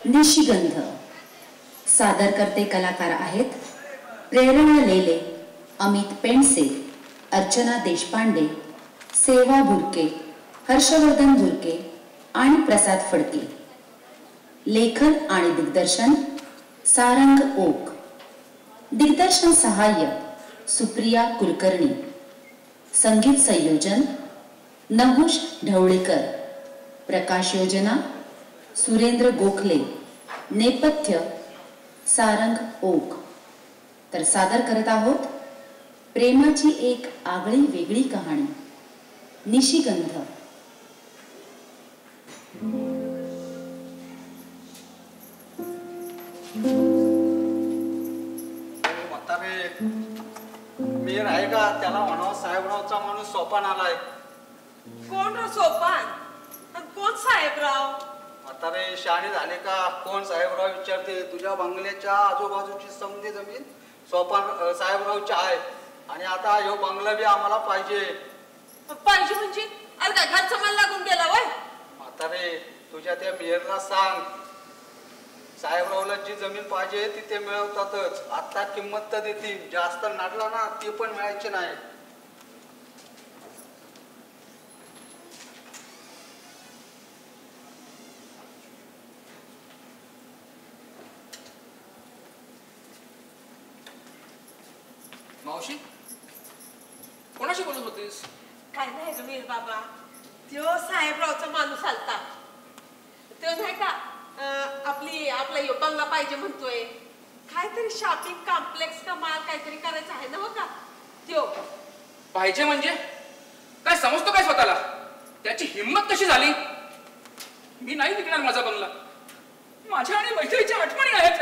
निशिगंध सादर करते कलाकार आहेत प्रेरणा लेले, अमित पेंडसे, अर्चना देशपांडे, सेवा भुरके, हर्षवर्धन भुरके आणि प्रसाद फडके. लेखन आणि दिग्दर्शन सारंग ओक. दिग्दर्शन सहाय्य सुप्रिया कुलकर्णी. संगीत संयोजन नहुष ढवळेकर. प्रकाश योजना सुरेंद्र गोखले. नेपथ्य सारंग ओक. तर सादर करत आहोत प्रेमाची एक आगळी वेगळी कहाणी, निशिगंध. मी आहे का त्याला म्हणावं साहेबरावचा माणूस सोपान आलाय. कोण रे सोपान? कोण साहेबराव? म्हातारे शाणे झाले का? कोण साहेबराव विचारते? तुझ्या बंगल्याच्या आजूबाजूची समधी जमीन सोपान साहेबरावची आहे आणि आता ह्यो बंगला बी आम्हाला पाहिजे. पाहिजे म्हणजे? अरे काय घरचा माल लागून गेला वय? म्हातारे तुझ्या त्या मेयरला सांग, साहेबरावला जी जमीन पाहिजे ती ते मिळवतातच. आता किंमत तर देतील, जास्त नाडला ना ती पण मिळायची नाही. मावशी कोणाशी बोलत होतीस? काय नाही ग मीर बाबा, त्यो साहेबरावचा माणूस आलता. त्यो नाही का आपला यो बंगला पाहिजे म्हणतोय. काहीतरी शॉपिंग कॉम्प्लेक्स का माल काहीतरी करायचं आहे ना हो का? त्यो पाहिजे म्हणजे काय समजतो काय स्वतःला? त्याची हिंमत कशी झाली? मी नाही विकणार माझा बंगला. माझ्या आणि मैत्रीच्या आठवणी आहेत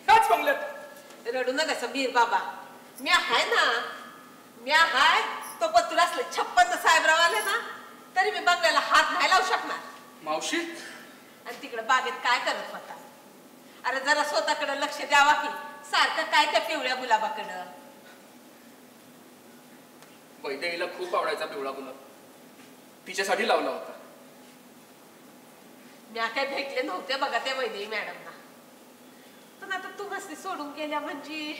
ह्याच बंगल्यात. रडू नका समीर बाबा, मी आहे ना, मी आहे. तो पण तुला असले 56 साहेबराव आले ना तरी मी बंगल्याला हात नाही लावू शकणार. मावशी आणि तिकडे बागेत काय करत होता? अरे जरा स्वतःकडे लक्ष द्यावा की, सारखं काय त्या पिवळ्या गुलाबाकडं. वैदेहीला खूप आवडायचा पिवळा गुलाब, तिच्यासाठी लावला होता. मी काय भेटले नव्हते बघा त्या वैदेही मॅडमना, पण आता तू मस्ती सोडून गेल्या म्हणजे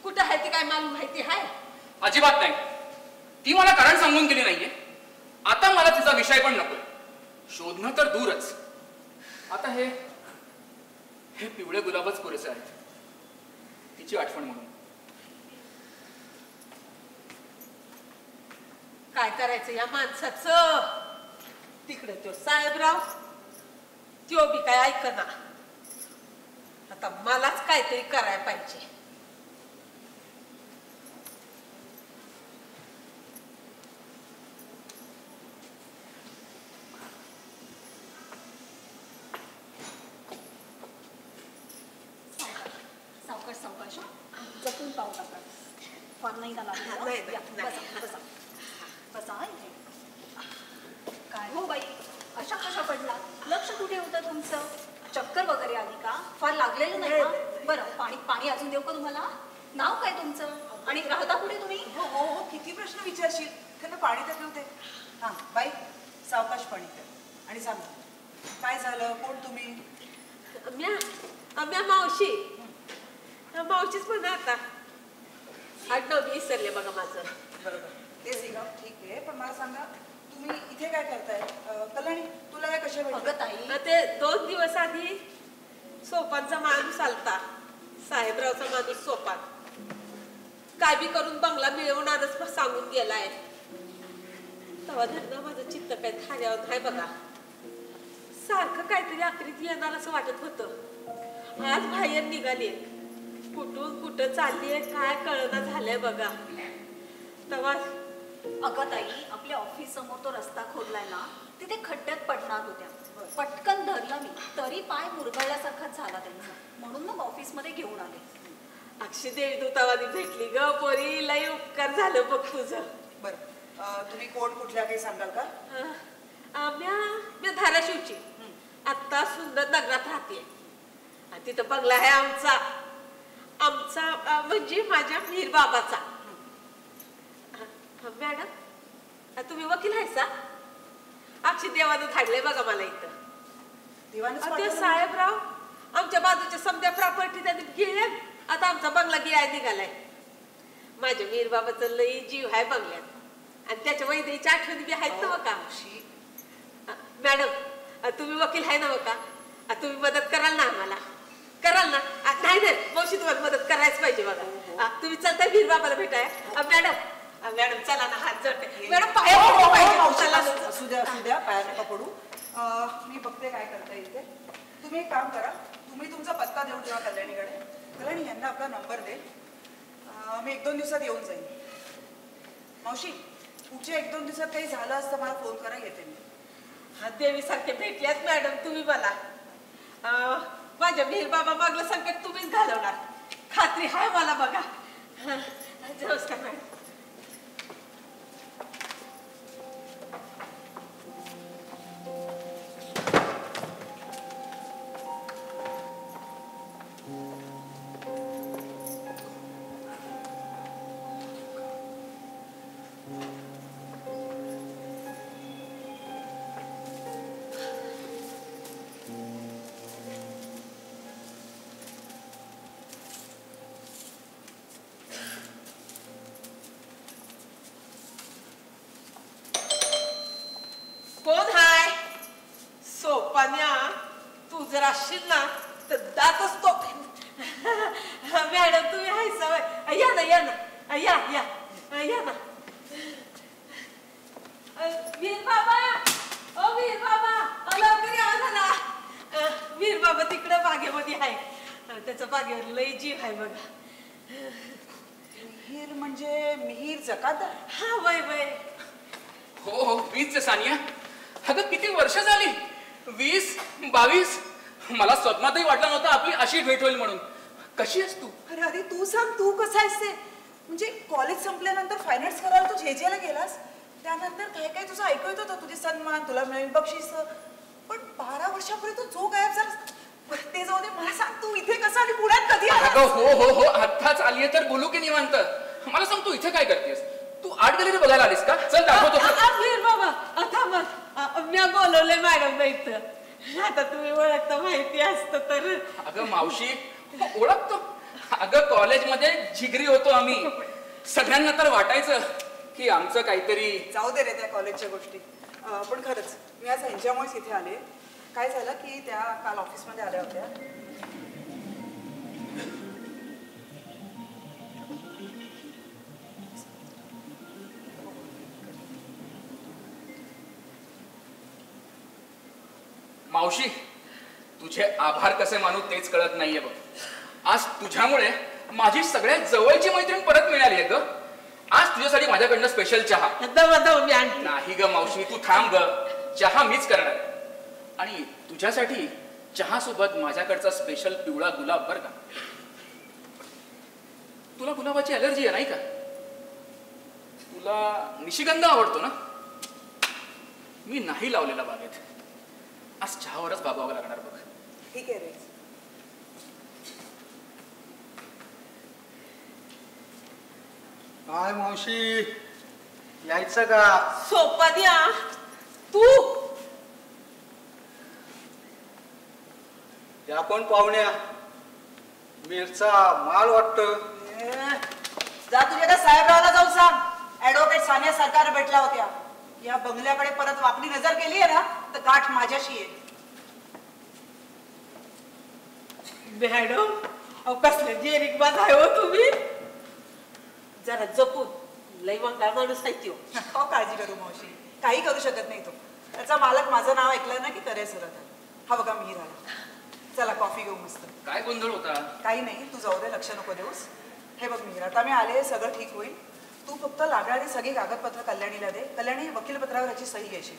कुठं आहे ती काय मालूम माहिती आहे? अजिबात नाही. ती मला कारण सांगून गेली नाहीये. आता मला तिचा विषय पण नको. शोधणं तर दूरच. आता हे पिवळे गुलाबच पुरेसे आहेत तिची आठवण म्हणून. काय करायचं या माणसाचं? तिकडे तो साहेबराव, त्यो बी काय ऐकना. आता मलाच काहीतरी करायला पाहिजे. सावकाश जपून पाहू टाका. फार नाही झाला. काय हो बाई, अशा कशा पडला? लक्ष कुठे होतं तुमचं? चक्कर वगैरे आली का? फार लागलेलं नाही का? बरं, पाणी अजून देऊ का तुम्हाला? नाव काय तुमचं आणि राहता कुठे तुम्ही? हो हो हो, किती प्रश्न विचारशील. त्यांना पाणी तर ठेवते. हां बाई, सावकाश पाणी कर आणि सांग काय झालं, कोण तुम्ही? म्या मावशी. मावशीच पण आता आडनाव विसरले बघा माझं. बरोबर, तेच गाव ठीक आहे. पण मला सांगा तुम्ही इथे काय करताय? कल्याणी तुला काय कशा भेटलं? ते 2 दिवस आधी सोपानचा माणूस आलता, साहेबरावचा माणूस सोपान. काय बी करून बंगला मिळवणारच सांगून गेलाय. तेव्हा धरणं माझं चित्त काय थाऱ्यावर नाही बघा. सारखं काहीतरी आखरीत येणार असं वाटत होतं. आज बाहेर निघाली, कुठून कुठं चाललीये काय कळना झालंय बघा. तेव्हा अगं ताई, आपल्या ऑफिस समोर तो रस्ता खोदलाय ना, तिथे खड्ड्यात पडणार होत्या. पटकन धरलं मी, तरी पाय मुरगळल्यासारखाच झाला त्यांचा. म्हणून मग ऑफिसमध्ये घेऊन आले. अक्षी देवी दूतावादी भेटली ग पोरी, लई उपकार झालं बघ तुझं. बरं, तुम्ही कोण कुठल्या काही सांगाल का? मी धाराशिवची, आत्ता सुंदर नगरात राहते. तिथं बंगला आहे आमचा म्हणजे माझ्या मीर बाबाचा. मॅडम तुम्ही वकील आहे सा? अक्षी देवानं धाडलंय बघा मला इथं. देवानंच ते पाठवलं. साहेबराव आमच्या बाजूच्या समध्या प्रॉपर्टी त्यांनी गिळल्या. आता आमचा बंगला गिळाय निघालाय. माझ्या मीर बाबाचं लई जीव आहे बंगल्यात आणि त्याच्या वैद्यची आठवणी बी आहेत ना बघा. मॅडम तुम्ही वकील आहे ना बघा. तुम्ही मदत कराल ना आम्हाला? कराल ना? नाही नाही मावशी तुम्हाला मदत करायच पाहिजे बघा. तुम्ही चलताय मीर बाबाला भेटाय? मॅडम चला ना हात जोडते. मॅडम पाया पडू पाहिजे. चला ना. असू द्या पाया नका पडू. मी बघते काय करता येईल ते. तुम्ही एक काम करा, तुम्ही तुमचा पत्ता देऊन ठेवा कल्याणीकडे. कल्याणी यांना आपला नंबर दे. मी 1-2 दिवसात येऊन जाईन. मावशी पुढच्या 1-2 दिवसात काही झालं असतं मला फोन करा, येते मी. देवीसारखे भेटल्यात मॅडम तुम्ही मला. माझ्या मीर बाबा मागलं संकट तुम्हीच घालवणार खात्री आहे मला बघा. नमस्कार मॅडम. कोण हाय? सोपान्या तू जर असशील ना तर दातच तो. मॅडम तुम्ही हाय सवय. या ना या ना या या या ना. वीर बाबा ओ वीर बाबा लवकर या ना. वीर बाबा तिकडे बागेमध्ये आहे. त्याचा बागेवर लई जीव आहे बघा. मिहीर म्हणजे मिहीर जकात? हा वय वय. हो हो वीस सानिया. अगं किती वर्ष झाली. 20-22. मला स्वप्नातही वाटलं नव्हतं आपली अशी भेट होईल म्हणून. कशी आहेस तू? अरे अरे तू सांग, तू कसा आहेस ते? म्हणजे कॉलेज संपल्यानंतर फायनान्स करायला तू जेजेला गेलास, त्यानंतर काय काय तुझं ऐकू येत होतं, तुझे सन्मान, तुला मिळेल बक्षीस. पण 12 वर्षापूर्वी तू जो गायब झालास ते जाऊ दे. मला सांग तू इथे कसा आणि पुण्यात कधी आलास? अगं हो हो हो आत्ताच आलीये तर बोलू की निवांत. मला सांग तू इथे काय करतेस? तू आर्ट गॅलरी बघायला आलीस का? चल दाखवतो. वीर बाबा थांबा. मी बोलवलंय मॅडम इथं. आता तुम्ही ओळखता माहिती असतं तर. अगं मावशी ओळखतो. अगं कॉलेजमध्ये जिगरी होतो आम्ही. सगळ्यांना तर वाटायचं की आमचं काहीतरी. जाऊ दे रे त्या कॉलेजच्या गोष्टी. पण खरंच मी आज ह्यांच्यामुळेच इथे आले. काय झालं की त्या काल ऑफिसमध्ये आल्या होत्या. मावशी तुझे आभार कसे मानू तेच कळत नाहीये बघ. आज तुझ्यामुळे माझी सगळ्यात जवळची मैत्रीण परत मिळाली आहे ग. आज तुझ्यासाठी माझ्याकडनं स्पेशल चहा. मी आणते. नाही ग मावशी तू थांब ग. चहा मीच करणार. आणि तुझ्यासाठी चहा सोबत माझ्याकडचा स्पेशल पिवळा गुलाब बर का. तुला गुलाबाची अलर्जी आहे नाही का? तुला निशिगंध आवडतो ना? मी नाही लावलेला बागेत. आज चहावरच बाबावं लागणार बघ. ठीक आहे रे. काय मावशी यायचं का? सोपान्या तू या कोण पाहुण्या? मीरचा माल वाटतं. जा तुझ्या त्या साहेबरावला जाऊन सांग ऍडव्होकेट सानिया सरकार भेटल्या होत्या. या बंगल्याकडे परत वाकडी नजर केली आहे ना तर गाठ माझ्याशी आहे. मॅडम कसले जेरिकबाज आहे हो तुम्ही. जरा जपून लई मंगळ माणूस आहे त्यो. हो काळजी करू मावशी, काही करू शकत नाही तो. त्याचा मालक माझं नाव ऐकलं ना की करे सरत. हा बघा मी राहिला. चला कॉफी घेऊ मस्त. काय गोंधळ होता? काही नाही तू जाऊ दे, लक्ष नको देऊस. हे बघ मिहीर, आता मी आले, सगळं ठीक होईल. तू फक्त लागणारी सगळी कागदपत्र कल्याणीला दे. कल्याणी वकीलपत्रावर याची सही घेशील.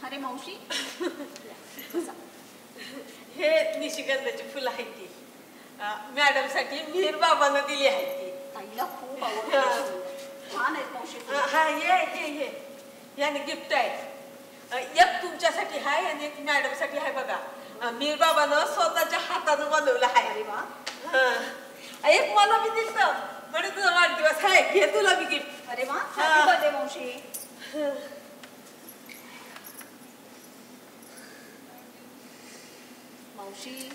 अरे मावशी हे निशिगंधाची फुलं आहेत ती मॅडमसाठी मीर बाबांना दिली आहे ती. ताईला खूप आवडतं. छान आहेत मावशी फुलं. हा हे याने गिफ्ट आहे. एक तुमच्यासाठी आहे आणि एक मॅडमसाठी आहे बघा. मीर बाबानं स्वतःच्या हातानं बनवलं आहे. अरे वा. एक मला बी दिसतं म्हणजे तुझा वाढदिवस आहे घे तुला बी गिफ्ट. अरे वा. हॅपी बर्थडे मावशी. मावशी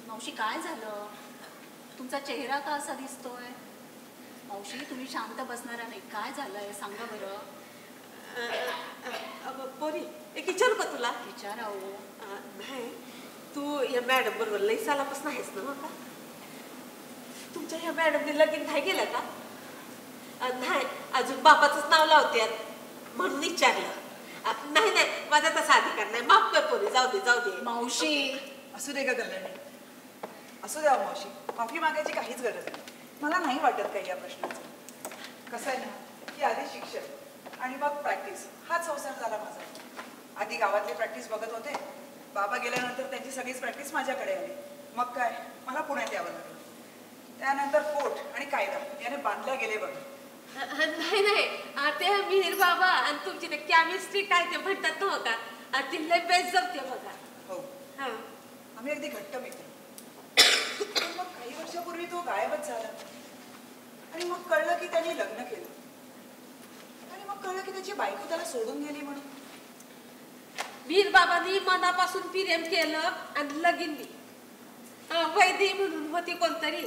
मावशी काय झालं? तुमचा चेहरा का असा दिसतोय? मावशी तुम्ही शांत बसणारा नाही. काय झालंय सांगा बरं. पोरी एक विचारू का तुला? विचारावं. नाही तू या मॅडम बरोबर लई सालापासून आहेस ना का? तुमच्या ह्या मॅडमने लगीन नाही गेलं का? नाही अजून बापाचंच नाव लावत्यात म्हणून विचारलं. नाही माझा तसा अधिकार नाही. माफ कर पोरी. जाऊ दे मावशी. असू दे का कल्याणी, असू द्या मावशी. माफी मागायची काहीच गरज नाही. मला नाही वाटत काही या प्रश्नाचं. कसं आहे ना की आधी शिक्षण आणि मग प्रॅक्टिस हाच संसार झाला माझा. आधी गावातली प्रॅक्टिस बघत होते. बाबा गेल्यानंतर त्यांची सगळीच प्रॅक्टिस माझ्याकडे आली. मग काय मला पुण्यात यावं लागलं. त्यानंतर कोर्ट आणि कायदा याने बांधल्या गेले बघ. नाही ते मिहीर बाबा आणि तुमची ते केमिस्ट्री काय ते म्हणतात ना का ती लय बेस्ट जमते बघा. हो आम्ही अगदी घट्ट मित्र. मग काही वर्षापूर्वी तो गायबच झाला आणि मग कळलं की त्यांनी लग्न केलं आणि मग कळलं की त्याची बायको त्याला सोडून गेली म्हणून. मीर बाबांनी मनापासून प्रेम केलं आणि लगीन बी. वैदी म्हणून होती कोणतरी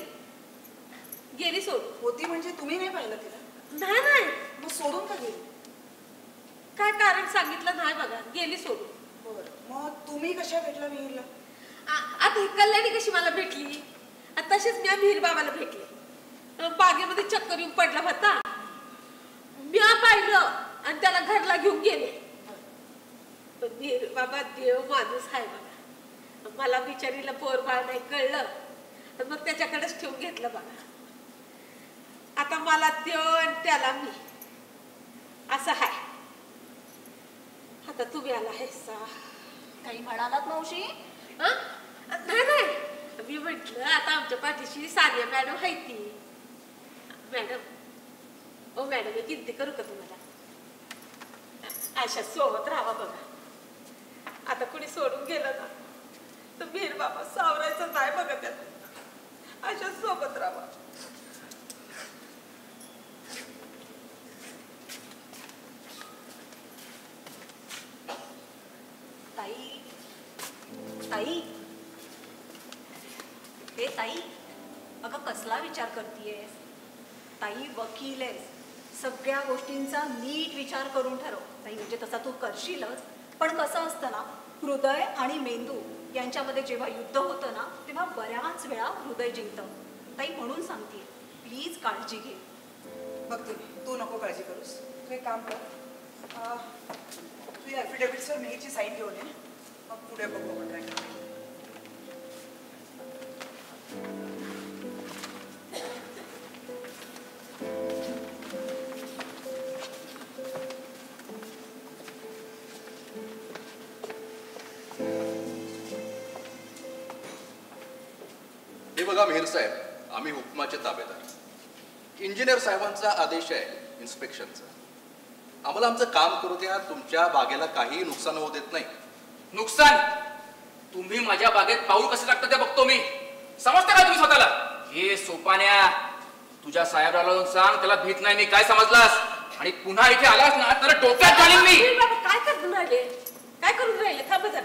गेली सोडून. होती म्हणजे तुम्ही नाही पाहिलं तिला? नाही मग सोडून का गेली? काय कारण सांगितलं नाही बघा गेली सोडून. बरं मग तुम्ही कशा भेटला मिहीरला? आता ही कल्याणी कशी मला भेटली तशीच मी मिहीर बाबाला भेटले. बागेमध्ये चक्कर येऊन पडला होता. मी पाहिलं आणि त्याला घरला घेऊन गेले. पण मिहीर बाबा देव माणूस आहे बघा. मला बिचारीला पोर बाळ नाही कळलं मग त्याच्याकडेच ठेवून घेतलं बघा. आता मला देव आणि त्याला मी असं आहे. आता तुम्ही आला आहे काही म्हणालात मावशी? नाही मी म्हटलं आता आमच्या पाठीशी सानिया मॅडम आहे ती. मॅडम मॅडम मी किती करू का तुम्हाला? अशा सोबत राहावा बघा. आता कुणी सोडून गेलं ना तर मीर बाबा सावरायचं नाही बघा त्यात. अशा सोबत राहावा. ताई हे ताई अगं कसला विचार करतीयेस? ताई वकील आहेस. सगळ्या गोष्टींचा नीट विचार करून ठरव. ताई म्हणजे तसा तू करशीलच पण कसं असतं ना हृदय आणि मेंदू यांच्यामध्ये जेव्हा युद्ध होतं ना तेव्हा बऱ्याच वेळा हृदय जिंकतं. ताई म्हणून सांगते प्लीज काळजी घे. बघ तू नको काळजी करूस. तू एक काम कर. तू या ॲफिडेव्हिट्सवर मिहीरची साईन घेऊन ये. मग पुढे बघू आपण काय करायचं. हे बघा मिहीर साहेब, आम्ही हुकमाचे ताबेदार. इंजिनियर साहेबांचा आदेश आहे इन्स्पेक्शनचा. आम्हाला आमचं काम करू द्या. तुमच्या बागेला काहीही नुकसान होऊ देत नाही. नुकसान? तुम्ही माझ्या बागेत पाऊल कसं टाकता ते बघतो मी. समजता का तुम्ही स्वतःला? हे सोपान्या तुझ्या साहेबरावला जाऊन सांग त्याला भीत नाही मी. काय समजलास? आणि पुन्हा इथे आलास ना तर डोक्यात घालीन मी. काय करून राहिले थांब जरा.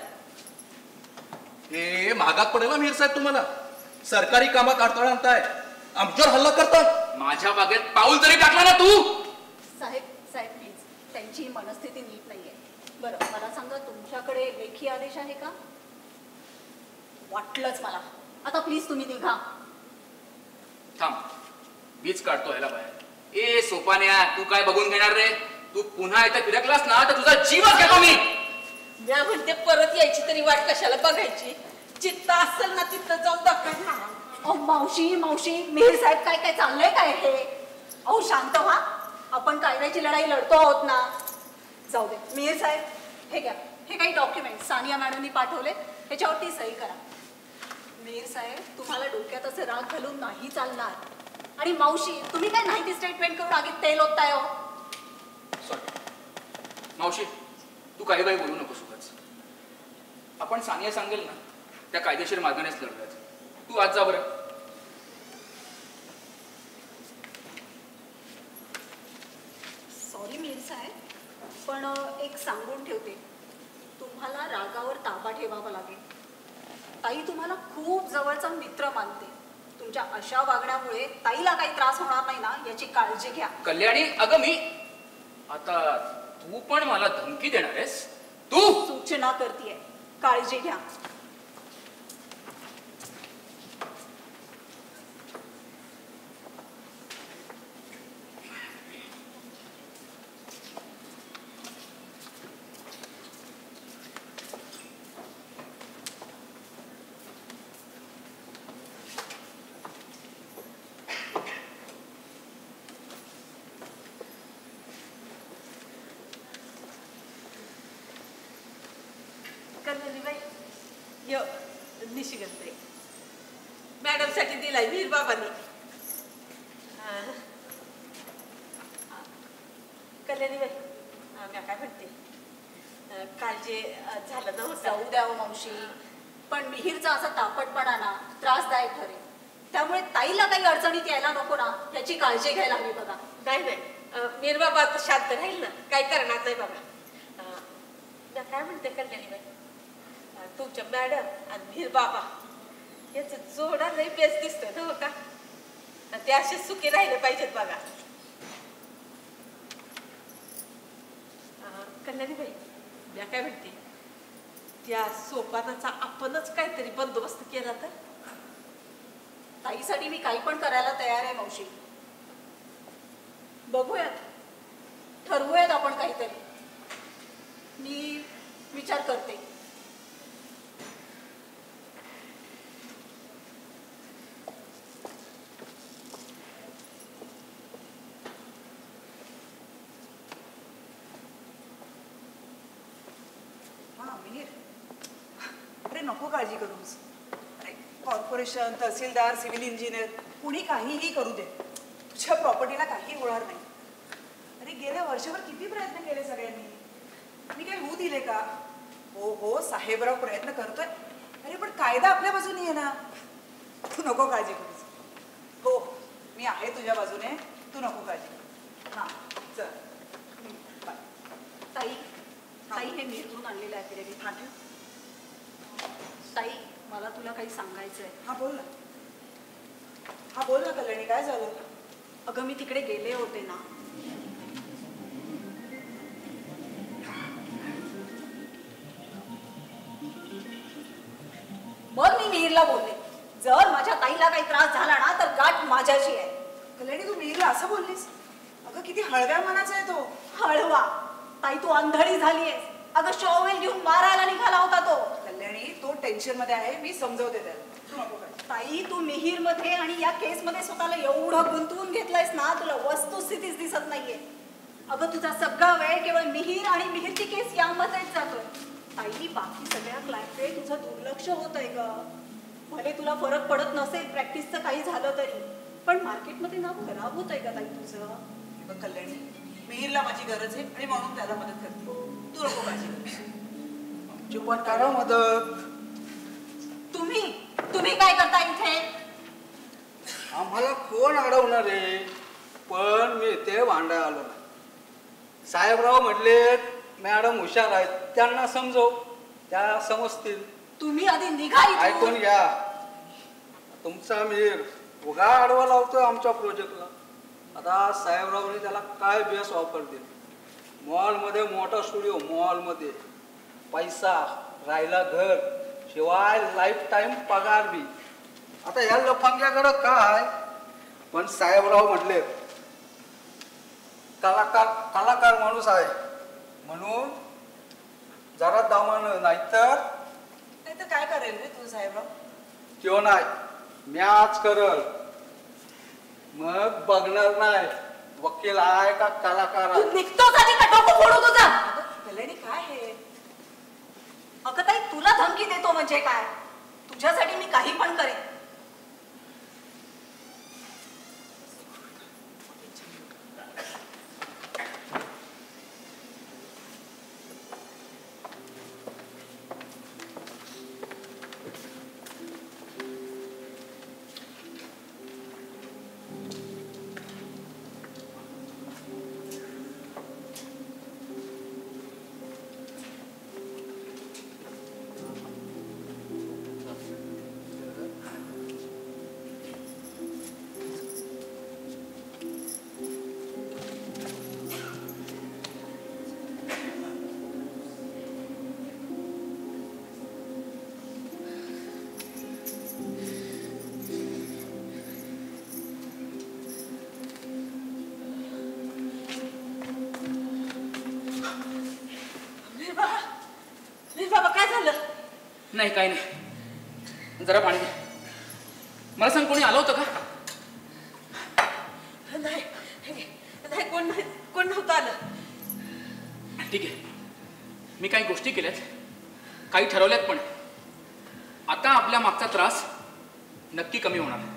हे महागात पडेल ना मिहीर साहेब तुम्हाला. सरकारी कामात अडथळा आणताय, आमच्यावर हल्ला करतात. माझ्या बागेत पाऊल जरी टाकला ना तू. साहेब प्लीज त्यांची मनस्थिती नीट नाहीये. बरं मला सांगा तुमच्याकडे लेखी आदेश आहे का? वाटलंच मला. आता प्लीज तुम्ही निघा. थांब वीज काढतो ह्याला बाहेर. ए सोपान्या तू काय बघून घेणार रे? तू पुन्हा इथे फिरकलास ना तर तुझा जीवच घेतो मी. मी म्हणते परत यायची तरी वाट कशाला बघायची? जिथं असेल ना तिथं जाऊन दाखव. मावशी मिहीर साहेब काय चाललंय काय हे? शांत व्हा. आपण कायद्याची लढाई लढतो आहोत ना. जाऊ दे मिहीर साहेब हे घ्या, हे काही डॉक्युमेंट सानिया मॅडमनी पाठवले, ह्याच्यावरती सही करा. मेयर साहेब, तुम्हाला डोक्यात असं राग घालून नाही चालणार. आणि मावशी, तुम्ही काय नाही ती स्टेटमेंट करून आगीत तेल ओतताय हो. सॉरी मावशी, तू काही बाई बोलू नको सुखच. आपण सानिया सांगेल ना त्या कायदेशीर मार्गानेच लढूयात. तू आज जा बरं. सॉरी मेयर साहेब, पण एक सांगून ठेवते, तुम्हाला रागावर ताबा ठेवावा लागेल. ताई तुम्हाला खूप जवळचा मित्र मानते. तुमच्या अशा वागण्यामुळे ताईला काही त्रास होणार नाही ना, याची काळजी घ्या. कल्याणी, अगं मी आता तू पण मला धमकी देणार आहेस? तू सूचना करतीये, काळजी घ्या. निशिगंत मॅडम साठी दिलाय वीर बाबांनी. कल्याणीबाई, मी काय म्हणते, काल जे झालं ना जाऊ द्यावं मावशी, पण मिहीरचा असा तापटपणा ना त्रासदायक ठरेल. त्यामुळे ताईला काही अडचणीत यायला नको ना, याची काळजी घ्यायला हवी बघा. नाही नाही, मीर बाबा आता शांत राहील ना, काही करणार नाही बाबा. मी काय म्हणते कल्याणीबाई, तुमच्या मॅडम आणि मीर बाबा याचं जोडा लई बेस्ट दिसतोय ना हो का? ते असे सुखी राहिले पाहिजेत बघा. कल्याणीबाई, मी काय म्हणते, त्या सोपानाचा आपणच काहीतरी बंदोबस्त केला तर? ताईसाठी मी काही पण करायला तयार आहे मावशी. बघूयात, ठरवूयात आपण काहीतरी. मी विचार करते. नको काळजी करूस. अरे कॉर्पोरेशन, तहसीलदार, सिव्हिल इंजिनियर कुणी काहीही करू दे, तुझ्या प्रॉपर्टीला काही होणार नाही. अरे गेल्या वर्षभर किती प्रयत्न केले सगळ्यांनी, मी काही होऊ दिले का? हो हो, साहेबराव प्रयत्न करतोय. अरे पण कायदा आपल्या बाजूने आहे ना, तू नको काळजी करूस. हो, मी आहे तुझ्या बाजूने, तू नको काळजी करू. हां चल बाय. ताई, ताई हे मीरतून आणलेलं आहे फिरेवी. हां ठेव. ताई, मला तुला काही सांगायचंय. हा बोल ना. हा बोल ना कल्याणी, काय झालं? अगं मी तिकडे गेले होते ना, मग मी मिहीरला बोलले, जर माझ्या ताईला काही त्रास झाला ना तर गाठ माझ्याशी आहे. कल्याणी, तू मिहीरला असं बोललीस? अगं किती हळव्या मनाचा आहे तो. हळवा? ताई तू अंधळी झालीयस. अगं शॉवेल घेऊन मारायला निघाला होता तो. कल्याणी, तो टेन्शन मध्ये आहे, मी समजवते त्याला. तू नको काय. ताई तू मिहीर मध्ये आणि या केस मध्ये स्वतःला एवढं गुंतवून घेतलंयस ना, तुला वस्तुस्थितीच दिसत नाहीये. अगं तुझा सगळा वेळ केवळ मिहीर आणि मिहीरची केस यामध्येच जातोय. ताई बाकी सगळ्या क्लायंटकडे तुझं दुर्लक्ष होत आहे ग. भले तुला फरक पडत नसेल प्रॅक्टिसचं काही झालं तरी, पण मार्केटमध्ये नाव खराब होत आहे का ताई तुझं? बघ कल्याणी, मिहीरला माझी गरज आहे आणि म्हणून त्याला मदत करते. तू नको काळजी करूस. आमची पण करा मदत. तुम्ही काय करता इथे? आम्हाला कोण अडवणार आहे? पण मी ते भांडायला आलो नाही. साहेबराव म्हटले मॅडम हुशार आहेत, त्यांना समजव, त्या समजतील. तुम्ही आधी निघा इथून. ऐकून घ्या, तुमचा मीर उगा आडवा लावतोय आमच्या प्रोजेक्टला. आता साहेबरावने त्याला काय बेस ऑफर दिली? मॉलमध्ये मोठा स्टुडिओ, मॉलमध्ये पैसा, राहिला घर, शिवाय लाईफ टाईम पगार बी. आता ह्या लफंग्याकडं काय? पण साहेबराव म्हटले कलाकार माणूस आहे म्हणून जरा दामानं, नाहीतर काय करेल रे तू साहेबराव? त्यो नाही, मॅच करल. मग बघणार नाही वकील आहे का कलाकार आहे. तू निघतोस आधी का डोकं फोडू तुझं? कल्याणी काय आहे? अगं ताई, तुला धमकी देतो म्हणजे काय? तुझ्यासाठी मी काही पण करेन. नाही काही नाही, जरा पाणी दे. मला सांग, कोणी आलं होतं का? नाही नाही, कोण नव्हतं आलं. ठीक आहे, मी काही गोष्टी केल्यात, काही ठरवल्यात पण. आता आपल्या मागचा त्रास नक्की कमी होणार.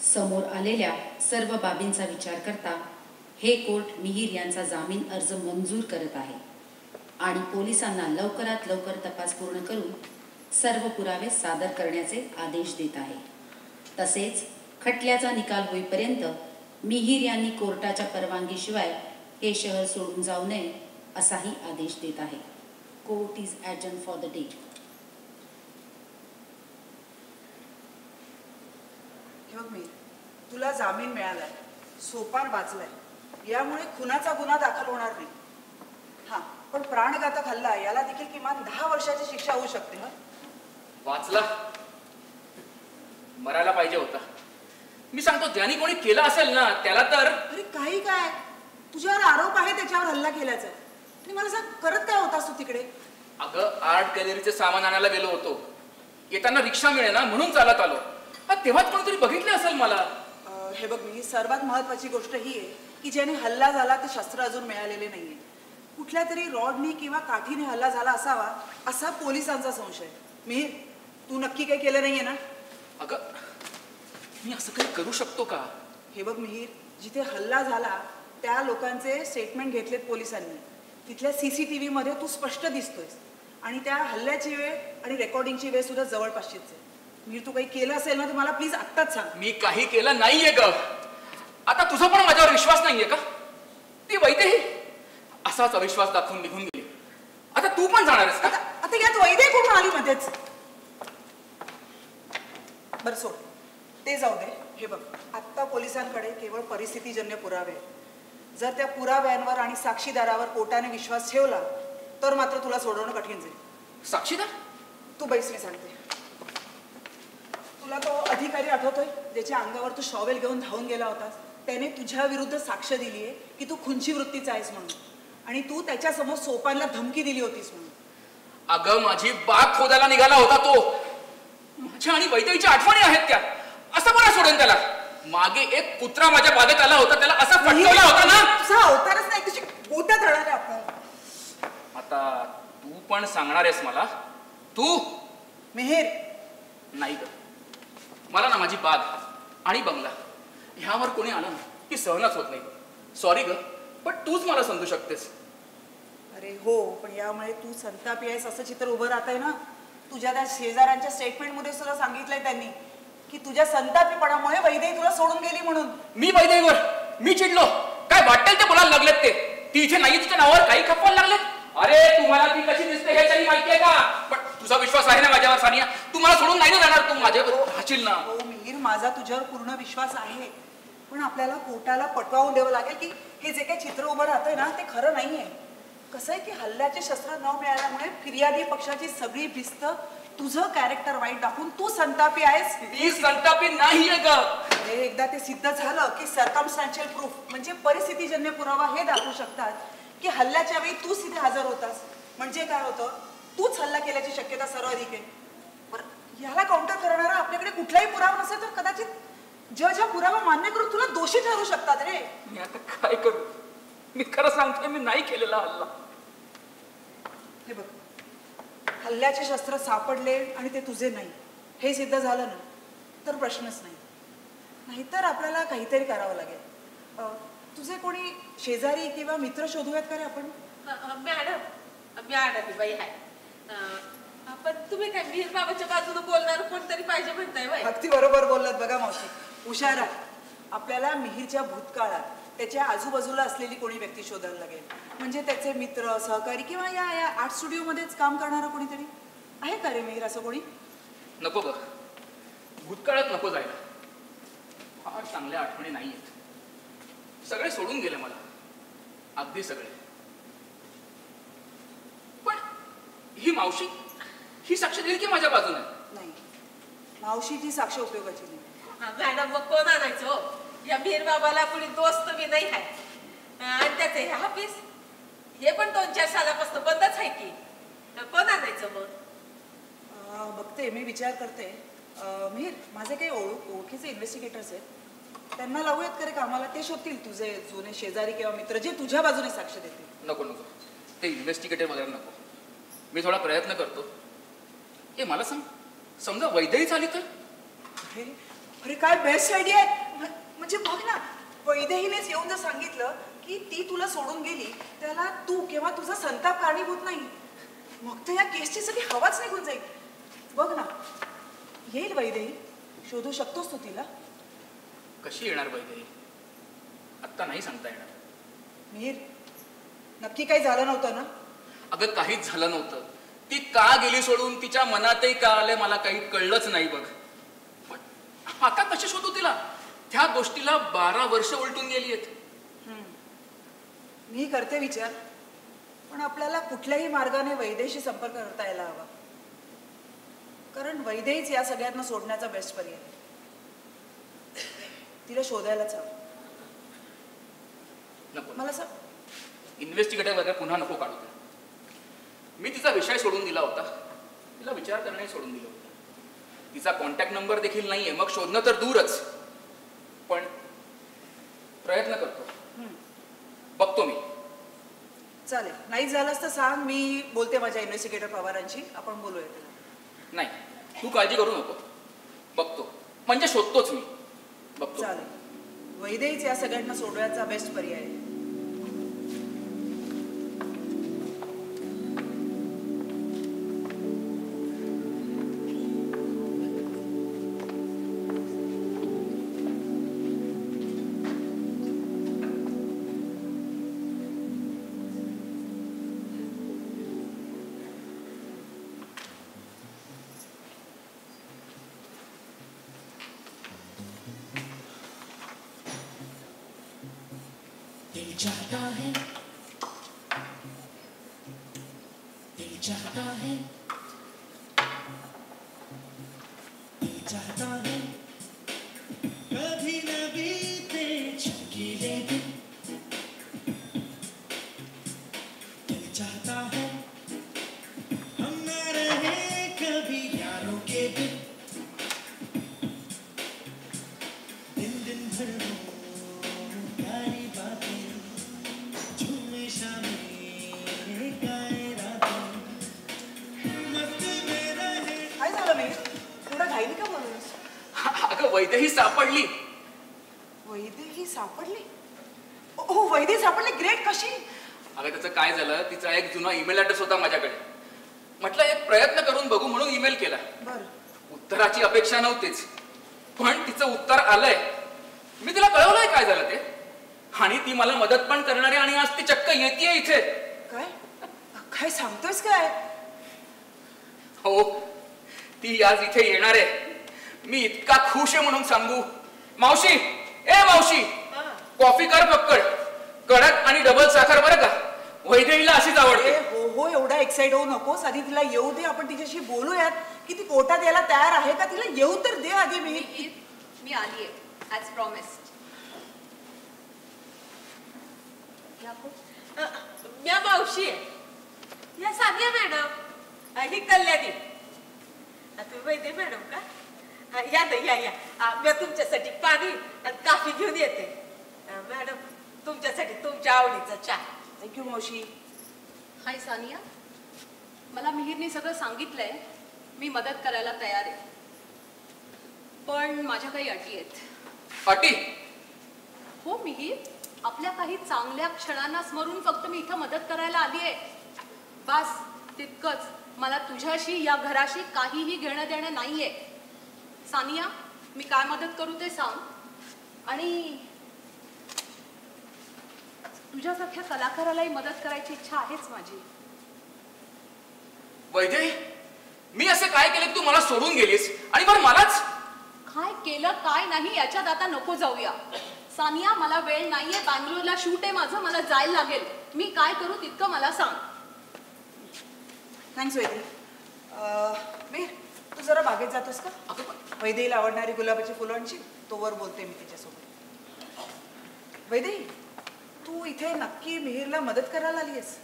समोर आलेल्या सर्व बाबींचा विचार करता हे कोर्ट मिहीर यांचा जामीन अर्ज मंजूर करत आहे आणि पोलिसांना लवकरात लवकर तपास पूर्ण करून सर्व पुरावे सादर करण्याचे आदेश देत आहे. तसेच खटल्याचा निकाल होईपर्यंत मिहीर यांनी कोर्टाच्या परवानगीशिवाय हे शहर सोडून जाऊ नये असाही आदेश देत आहे. Court is adjourn for the day. मी तुला जामीन मिळालाय, सोपान वाचलाय, यामुळे खुनाचा गुन्हा दाखल होणार नाही. हा, पण प्राणघातक हल्ला याला देखील किमान 10 वर्षाची शिक्षा होऊ शकते. हा, वाचला, मरायला पाहिजे होता. मी सांगतो, ज्यांनी कोणी केलं असेल ना त्याला तर. अरे काही काय, तुझ्यावर आरोप आहे त्याच्यावर हल्ला केल्याचा. आणि मला सांग, करत काय होतास तू तिकडे? अगं, आर्ट गॅलरीचे सामान आणायला गेलो होतो. येताना रिक्षा मिळेना म्हणून चालत आलो. तेव्हाच कोणीतरी बघितलं असेल मला. हे बघ, मी सर्वात महत्वाची गोष्ट ही आहे की ज्याने हल्ला झाला ते शस्त्र अजून मिळालेले नाहीये. कुठल्या तरी रॉडनी किंवा काठीने हल्ला झाला असावा असा पोलिसांचा संशय. मिहीर, तू नक्की काही केलं नाहीये ना? अगं, मी असं काही करू शकतो का? हे बघ मिहीर, जिथे हल्ला झाला त्या लोकांचे स्टेटमेंट घेतलेत पोलिसांनी. तिथल्या CCTV मध्ये तू स्पष्ट दिसतोयस आणि त्या हल्ल्याची वेळ आणि रेकॉर्डिंगची वेळ सुद्धा जवळपासचीच आहे. मी तू काही केलं असेल ना तर मला प्लीज आत्ताच सांग. मी काही केलं नाहीये ग. आता तुझा पण माझ्यावर विश्वास नाहीये का? ती वैदेही असाच अविश्वास दाखवून निघून गेली. आता तू पण जाणार आहेस का? आता यात वैदे कुठून आली मध्येच? बरं सोड, ते जाऊ दे. हे बघ, आत्ता पोलिसांकडे केवळ परिस्थितीजन्य पुरावे आहेत. जर त्या पुराव्यांवर आणि साक्षीदारावर कोर्टाने विश्वास ठेवला तर मात्र तुला सोडवणं कठीण जाईल. साक्षीदार? तू बैस, मी सांगते. तुला तो अधिकारी आठवतोय ज्याच्या अंगावर तू शॉवेल घेऊन धावून गेला होतास? त्याने तुझ्या विरुद्ध साक्ष दिली आहे की तू खुंची वृत्तीचा आहेस म्हणून, आणि तू त्याच्यासमोर सोपानला धमकी दिली होतीस म्हणून. अगं, माझी बाग खोदायला निघाला होता तो. माझ्या आणि वैदेहीच्या आठवणी आहेत त्या. असं मला सोडेन त्याला? मागे एक कुत्रा माझ्या बागेत आला होता, त्याला असा फटकवला होता ना. तुझा अवतारच नाही, तुझी गोट्यात राहणार आहे आपल्याला. आता तू पण सांगणार आहेस मला? तू मिहीर, नाही ग, मला ना माझी बाग आणि बंगला ह्यावर कोणी आलं ना की सहनच होत नाही. सॉरी ग, पण तूच मला समजू शकतेस. अरे हो, पण यामुळे तू संतापी आहेस असं चित्र उभं राहत आहे ना. तुझ्या त्या शेजाऱ्यांच्या स्टेटमेंटमध्ये सुद्धा सांगितलंय त्यांनी की तुझ्या संतापीपणामुळे वैदेही तुला सोडून गेली म्हणून. मी वैदेहीवर मी चिडलो? काय वाटेल ते बोलायला लागलेत ते. ती इथे नाही, तिच्या नावावर काही खपवायला लागलेत. अरे तुम्हाला ती कशी दिसते ह्याच्याही माहिती आहे का? पण तुझा विश्वास आहे ना माझ्यावर सानिया? तू मला सोडून नाही ना जाणार? तू माझ्याबरोबर राहशील ना? हो मिहीर, माझा तुझ्यावर पूर्ण विश्वास आहे, पण आपल्याला कोर्टाला पटवावून द्यावं लागेल की हे जे काही चित्र उभं राहतंय ना ते खरं नाहीये. कसं आहे की हल्ल्याचे शस्त्र न मिळाल्यामुळे फिर्यादी पक्षाची सगळी भिस्त तुझं कॅरेक्टर वाईट दाखवून तू संतापी आहेस. ती संतापी नाहीये ग. अरे एकदा ते सिद्ध झालं की सर्कमस्टॅन्शियल प्रूफ म्हणजे परिस्थितीजन्य पुरावा हे दाखवू शकतात की हल्ल्याच्या वेळी तूच तिथे हजर होतास. म्हणजे काय होतं, तूच हल्ला केल्याची शक्यता सर्वाधिक आहे. बरं, याला काउंटर करणारा आपल्याकडे कुठलाही पुरावा नसेल तर कदाचित जज हा पुरावा मान्य करून तुला दोषी ठरवू शकतात. रे मी आता काय करू? मी खरं सांगतोय, मी नाही केलेला हल्ला. हे बघ, हल्ल्याचे शस्त्र सापडले आणि ते तुझे नाही हे सिद्ध झालं ना तर प्रश्नच नाही. नाहीतर आपल्याला काहीतरी करावं लागेल. तुझे कोणी शेजारी किंवा मित्र शोधूयात का रे आपण? मॅडम बाई आहे. पण तुम्ही काय मिहीर बाबाच्या बाजूने बोलणार कोणतरी पाहिजे म्हणताय बाई? अगदी बरोबर बोललात बघा मावशी. हुशार आहे. आपल्याला मिहीरच्या भूतकाळात त्याच्या आजूबाजूला असलेली कोणी व्यक्ती शोधायला लागेल. म्हणजे त्याचे मित्र, सहकारी किंवा या आर्ट स्टुडिओमध्येच काम करणारं कोणीतरी आहे का रे मिहीर असं कोणी? नको ग, भूतकाळात नको जायला. फार चांगल्या आठवणी नाही आहेत. सगळे सोडून गेले मला, अगदी सगळे. पण ही मावशी, ही साक्ष देईल की माझ्या बाजूने? नाही, मावशीची साक्ष उपयोगाची नाही. मॅडम मग कोण आणायचं? या मिहीर बाबाला कोणी दोस्त बी नाही आहे. आणि त्याचे हे ऑफिस हे पण 2-4 सालापासून बंदच आहे की. कोण आणायचं मग? बघते, मी विचार करते. मिहीर, माझे काही ओळखीचे इन्व्हेस्टिगेटर्स आहेत, त्यांना लावूयात करे कामाला. ते शोधतील तुझे जुने शेजारी किंवा मित्र जे तुझ्या बाजूने साक्ष देतील. नको नको, ते इन्व्हेस्टिगेटर वगैरे नको. मी थोडा प्रयत्न करतो. हे मला सांग, समजा वैदेही झाली तर? अरे काय बेस्ट आयडिया आहे. म्हणजे बघ ना, वैदेहीनेच येऊन जर सांगितलं की ती तुला सोडून गेली, त्याला तू किंवा तुझा संताप कारणीभूत नाही, मग तर या केसची सगळी हवाच निघून जाईल. बघ ना, येईल वैदेही. शोधू शकतोस तू तिला? कशी येणार वैदेही? आत्ता नाही सांगता येणार. मिहीर, नक्की काही झालं नव्हतं ना? अगं काहीच झालं नव्हतं. ती का गेली सोडून, तिच्या मनातही का आलंय मला काही कळलंच नाही बघ. पण आता कशी शोधू तिला? त्या गोष्टीला 12 वर्ष उलटून गेली आहेत. मी करते विचार, पण आपल्याला कुठल्याही मार्गाने वैदेहीशी संपर्क करता यायला हवा. कारण वैदेहीच या सगळ्यांना सोडण्याचा बेस्ट पर्याय. तिला शोधायलाच हवं. नको, मला इन्व्हेस्टिगेटर वगैरे पुन्हा नको काढू. मी तिचा विषय सोडून दिला होता, तिला विचार करणे सोडून दिलं होतं. तिचा कॉन्टॅक्ट नंबर देखील नाहीये, मग शोधणं तर दूरच. पण प्रयत्न करतो, बघतो मी. चालेल, नाही झालंच तर सांग, मी बोलते माझ्या इन्व्हेस्टिगेटर पवारांशी, आपण बोलूया त्याला. नाही, तू काळजी करू नको, बघतो. म्हणजे शोधतोच मी, बघतो. चालेल, वैदेहीच या सगळ्यांना सोडवायचा बेस्ट पर्याय आहे. दिल चाहता है, दिल चाहता है, दिल चाहता है, कभी न बीते चमकीले दिन. दिल चाहता है हम न रहे कभी यारों के बिन. दिन दिन वैदेही सापडली. वैदेही सापडली? ओ वैदेही सापडली, ग्रेट. कशी? अगं त्याचं काय झालं, तिचा एक जुना ईमेल ऍड्रेस होता माझ्याकडे. म्हटलं एक प्रयत्न करून बघू म्हणून ईमेल केला. बर. उत्तराची अपेक्षा नव्हतीच, पण तिचं उत्तर आलंय. मी तिला कळवलंय काय झालं ते, आणि ती मला मदत पण करणारी, आणि आज ती चक्क येतेय इथे. काय काय सांगतोयस काय? हो, ती आज इथे येणार आहे. मी इतका खुश आहे म्हणून सांगू. मावशी, ए मावशी, कॉफी कर पक्कड, कडक आणि डबल साखर बरं का. वैदेहीला अशीच आवडते. हो हो, एवढा एक्साइट होऊ नकोस. आधी तिला येऊ दे, आपण तिच्याशी बोलूयात की ती कोर्टात यायला तयार आहे का. तिला येऊ तर दे आधी. मी आली आहे ॲज प्रॉमिस्ड. म्या मावशी आहे, या सानिया मॅडम, ही कल्याणी. तुम्ही वैदे मॅडम का? या ना, या. मी तुमच्यासाठी पाणी आणि कॉफी घेऊन येते. मॅडम, तुमच्यासाठी तुमच्या आवडीचा चहा. थँक्यू मावशी. हाय सानिया, मला मिहिरने सगळं सांगितलंय. मी मदत करायला तयार आहे, पण माझ्या काही अटी आहेत. अटी? हो मिहिर, आपल्या काही चांगल्या क्षणांना स्मरून फक्त मी इथं मदत करायला आली आहे. बस तितकंच. मला तुझ्याशी या घराशी काहीही घेणं देणं नाहीये. सानिया, मी काय मदत करू ते सांग. आणि तुझ्यासारख्या कलाकारालाही मदत करायची इच्छा आहेच माझी. वैदेही, मी असं काय केलं तू मला सोडून गेलीस, आणि बरं मलाच? काय केलं काय नाही याच्यात आता नको जाऊया. सानिया, मला वेळ नाहीये. बँगलोरला शूट आहे माझं, मला जायला लागेल. मी काय करू तितकं मला सांग. थँक्स वैदेही. मीर, तू जरा बागेत जातोस का? वैदेहीला आवडणारी गुलाबाची फुलांची तोवर बोलते मी तिच्यासोबत. वैदेही, तू इथे नक्की मिहिरला मदत करायला आली आहेस?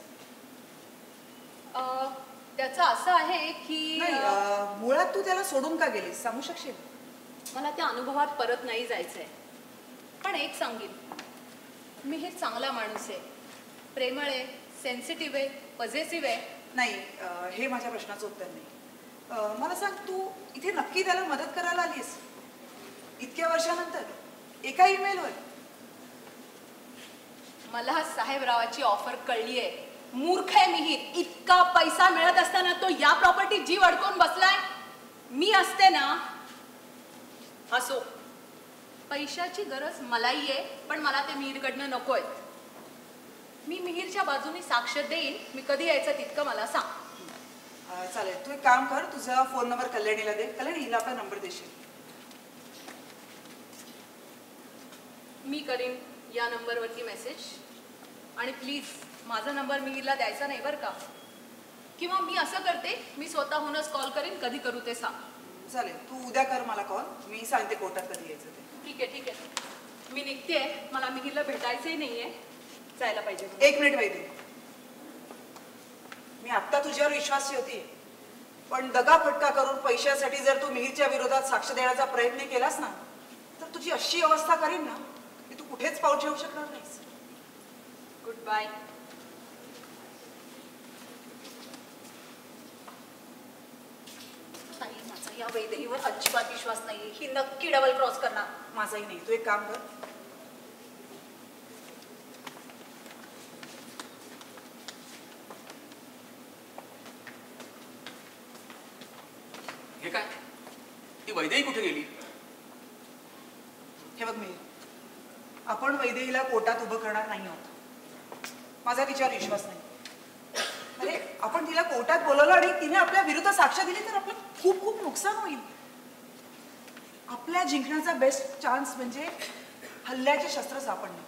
त्याचं असं आहे की नाही, मुळात तू त्याला सोडून का गेलीस सांगू शकशील? मला त्या अनुभवात परत नाही जायचंय. पण एक सांगेन, मिहिर चांगला माणूस आहे, प्रेमळ आहे, सेन्सिटिव्ह आहे, पॉझिटिव्ह आहे. नाही, हे माझ्या प्रश्नाचं उत्तर नाही. मला सांग, तू इथे नक्की त्याला मदत करायला आलीस इतक्या वर्षानंतर एका ईमेलवर? मला साहेबरावाची ऑफर कळली आहे. मूर्ख आहे मिहिर. इतका पैसा मिळत असताना तो या प्रॉपर्टीत जीव अडकून बसलाय. मी असते ना. असो, पैशाची गरज मलाही आहे, पण मला ते मिहिरकडनं नकोय. मी मिहिरच्या बाजूने साक्ष देईन. मी कधी यायचं तितकं मला सांग. चालेल, तू एक काम कर, तुझा फोन नंबर कल्याणीला दे. कल्याणी, हिला आपला नंबर देशील? मी करीन या नंबरवरती मेसेज. आणि प्लीज माझा नंबर मिहिरला द्यायचा नाही बरं का. किंवा मी असं करते, मी स्वतःहूनच कॉल करीन. कधी करू ते सांग. चालेल, तू उद्या कर मला कॉल. मी सांगते कोर्टात कधी यायचं ते. ठीक आहे ठीक आहे. मी निघते. मला मिहिरला भेटायचंही नाहीये. जायला पाहिजे. एक मिनिट वैदेही, मी आत्ता तुझ्यावर विश्वास ठेवते, पण दगाफटका करून पैशासाठी जर तू मिहिरच्या विरोधात साक्ष देण्याचा प्रयत्न केलास ना, तर तुझी अशी अवस्था करीन ना की तू कुठेच पाऊल ठेवू शकणार नाहीस. Good bye. माझा या वैदेहीवर अजिबात विश्वास नाही. ही नक्की डबल क्रॉस करणार. माझाही नाही. तू एक काम कर, हे काय, ती वैदेही कुठे गेली? हे बघ मिहिर, आपण वैदेहीला कोर्टात उभं करणार नाही आहोत. माझा तिच्यावर विश्वास नाही. अरे, आपण तिला कोर्टात बोलवलं आणि तिने आपल्या विरुद्ध साक्ष दिली तर आपलं खूप खूप नुकसान होईल. आपल्या जिंकण्याचा बेस्ट चान्स म्हणजे हल्ल्याचे शस्त्र सापडणे.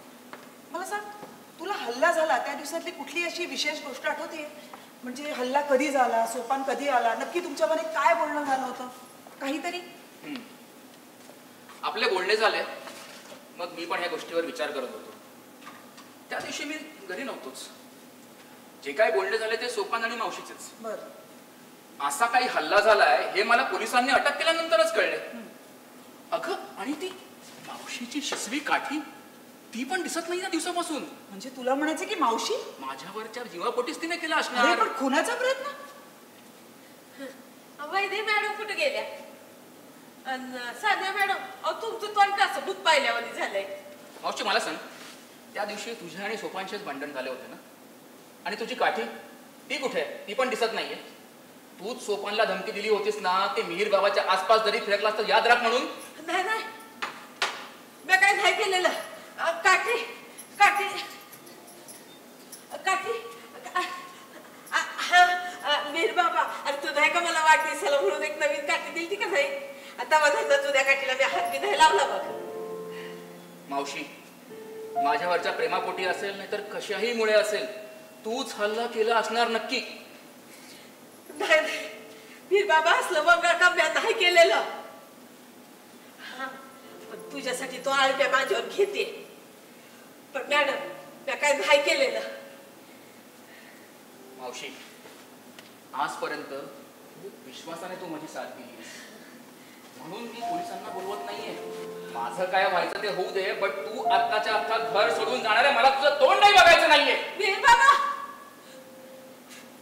मला सांग, तुला हल्ला झाला त्या दिवसातली कुठली अशी विशेष गोष्ट आठवते? म्हणजे हल्ला कधी झाला, सोपान कधी आला, नक्की तुमच्यामध्ये काय बोलणं झालं होतं, काहीतरी? आपले बोलणे झाले, मग मी पण ह्या गोष्टीवर विचार करत होतो. त्या दिवशी मी घरी नव्हतोच. जे काय बोलणे झाले ते सोपान आणि मावशीचेच. बरं. असा काही हल्ला झालाय हे मला पोलिसांनी अटक केल्यानंतरच कळले. अगं, आणि ती मावशीची शिसवी काठी ती पण दिसत नाही या दिवसापासून. म्हणजे तुला म्हणायचं की मावशी माझ्यावरच्या जीवापोटीच तिने केला अरे, असणार. पण खुनाचा प्रयत्न? वैदे मॅडम कुठे गेल्या? साध्या मॅडम, अहो तुमचं तोंड कसं भूत पाहिल्यावानी झालंय. मावशी मला सांग, त्या दिवशी तुझ्या आणि सोपानचेच भांडण झाले होते ना, आणि तुझी काठी ती कुठे आहे? ती पण दिसत नाहीये. तूच सोपानला धमकी दिली होतीस ना, ते मिहीर गावाच्या आसपास जरी फिरकला तर याद राख म्हणून. नाही नाही, मी काय नाही केलेलं. काठी काठी काठी मीर बाबा, अरे तू नाही का मला वाढदिवसाला म्हणून एक नवीन काठी दिली का नाही? आता माझ्या जुन्या काठीला मी हात बी नाही लावला बघ. मावशी, माझ्यावरच्या प्रेमापोटी असेल नाही तर कशाही मुळे असेल, तूच हल्ला केला असणार नक्की. नाही मीर बाबा, असलं वंगाळ काम मी नाही केलेलं. पण तुझ्यासाठी तो आळब्या माझ्यावर घेते. पण मॅडम, मी काय नाही केलेलं. मावशी, आजपर्यंत विश्वासाने तू माझी साथ दिलीस म्हणून मी पोलिसांना बोलवत नाहीये. माझं काय व्हायचं ते होऊ दे, पण तू आत्ताच्या आत्ता घर सोडून जाणार आहे. मला तुझं तोंड नाही बघायचं नाहीये. मीर बाबा,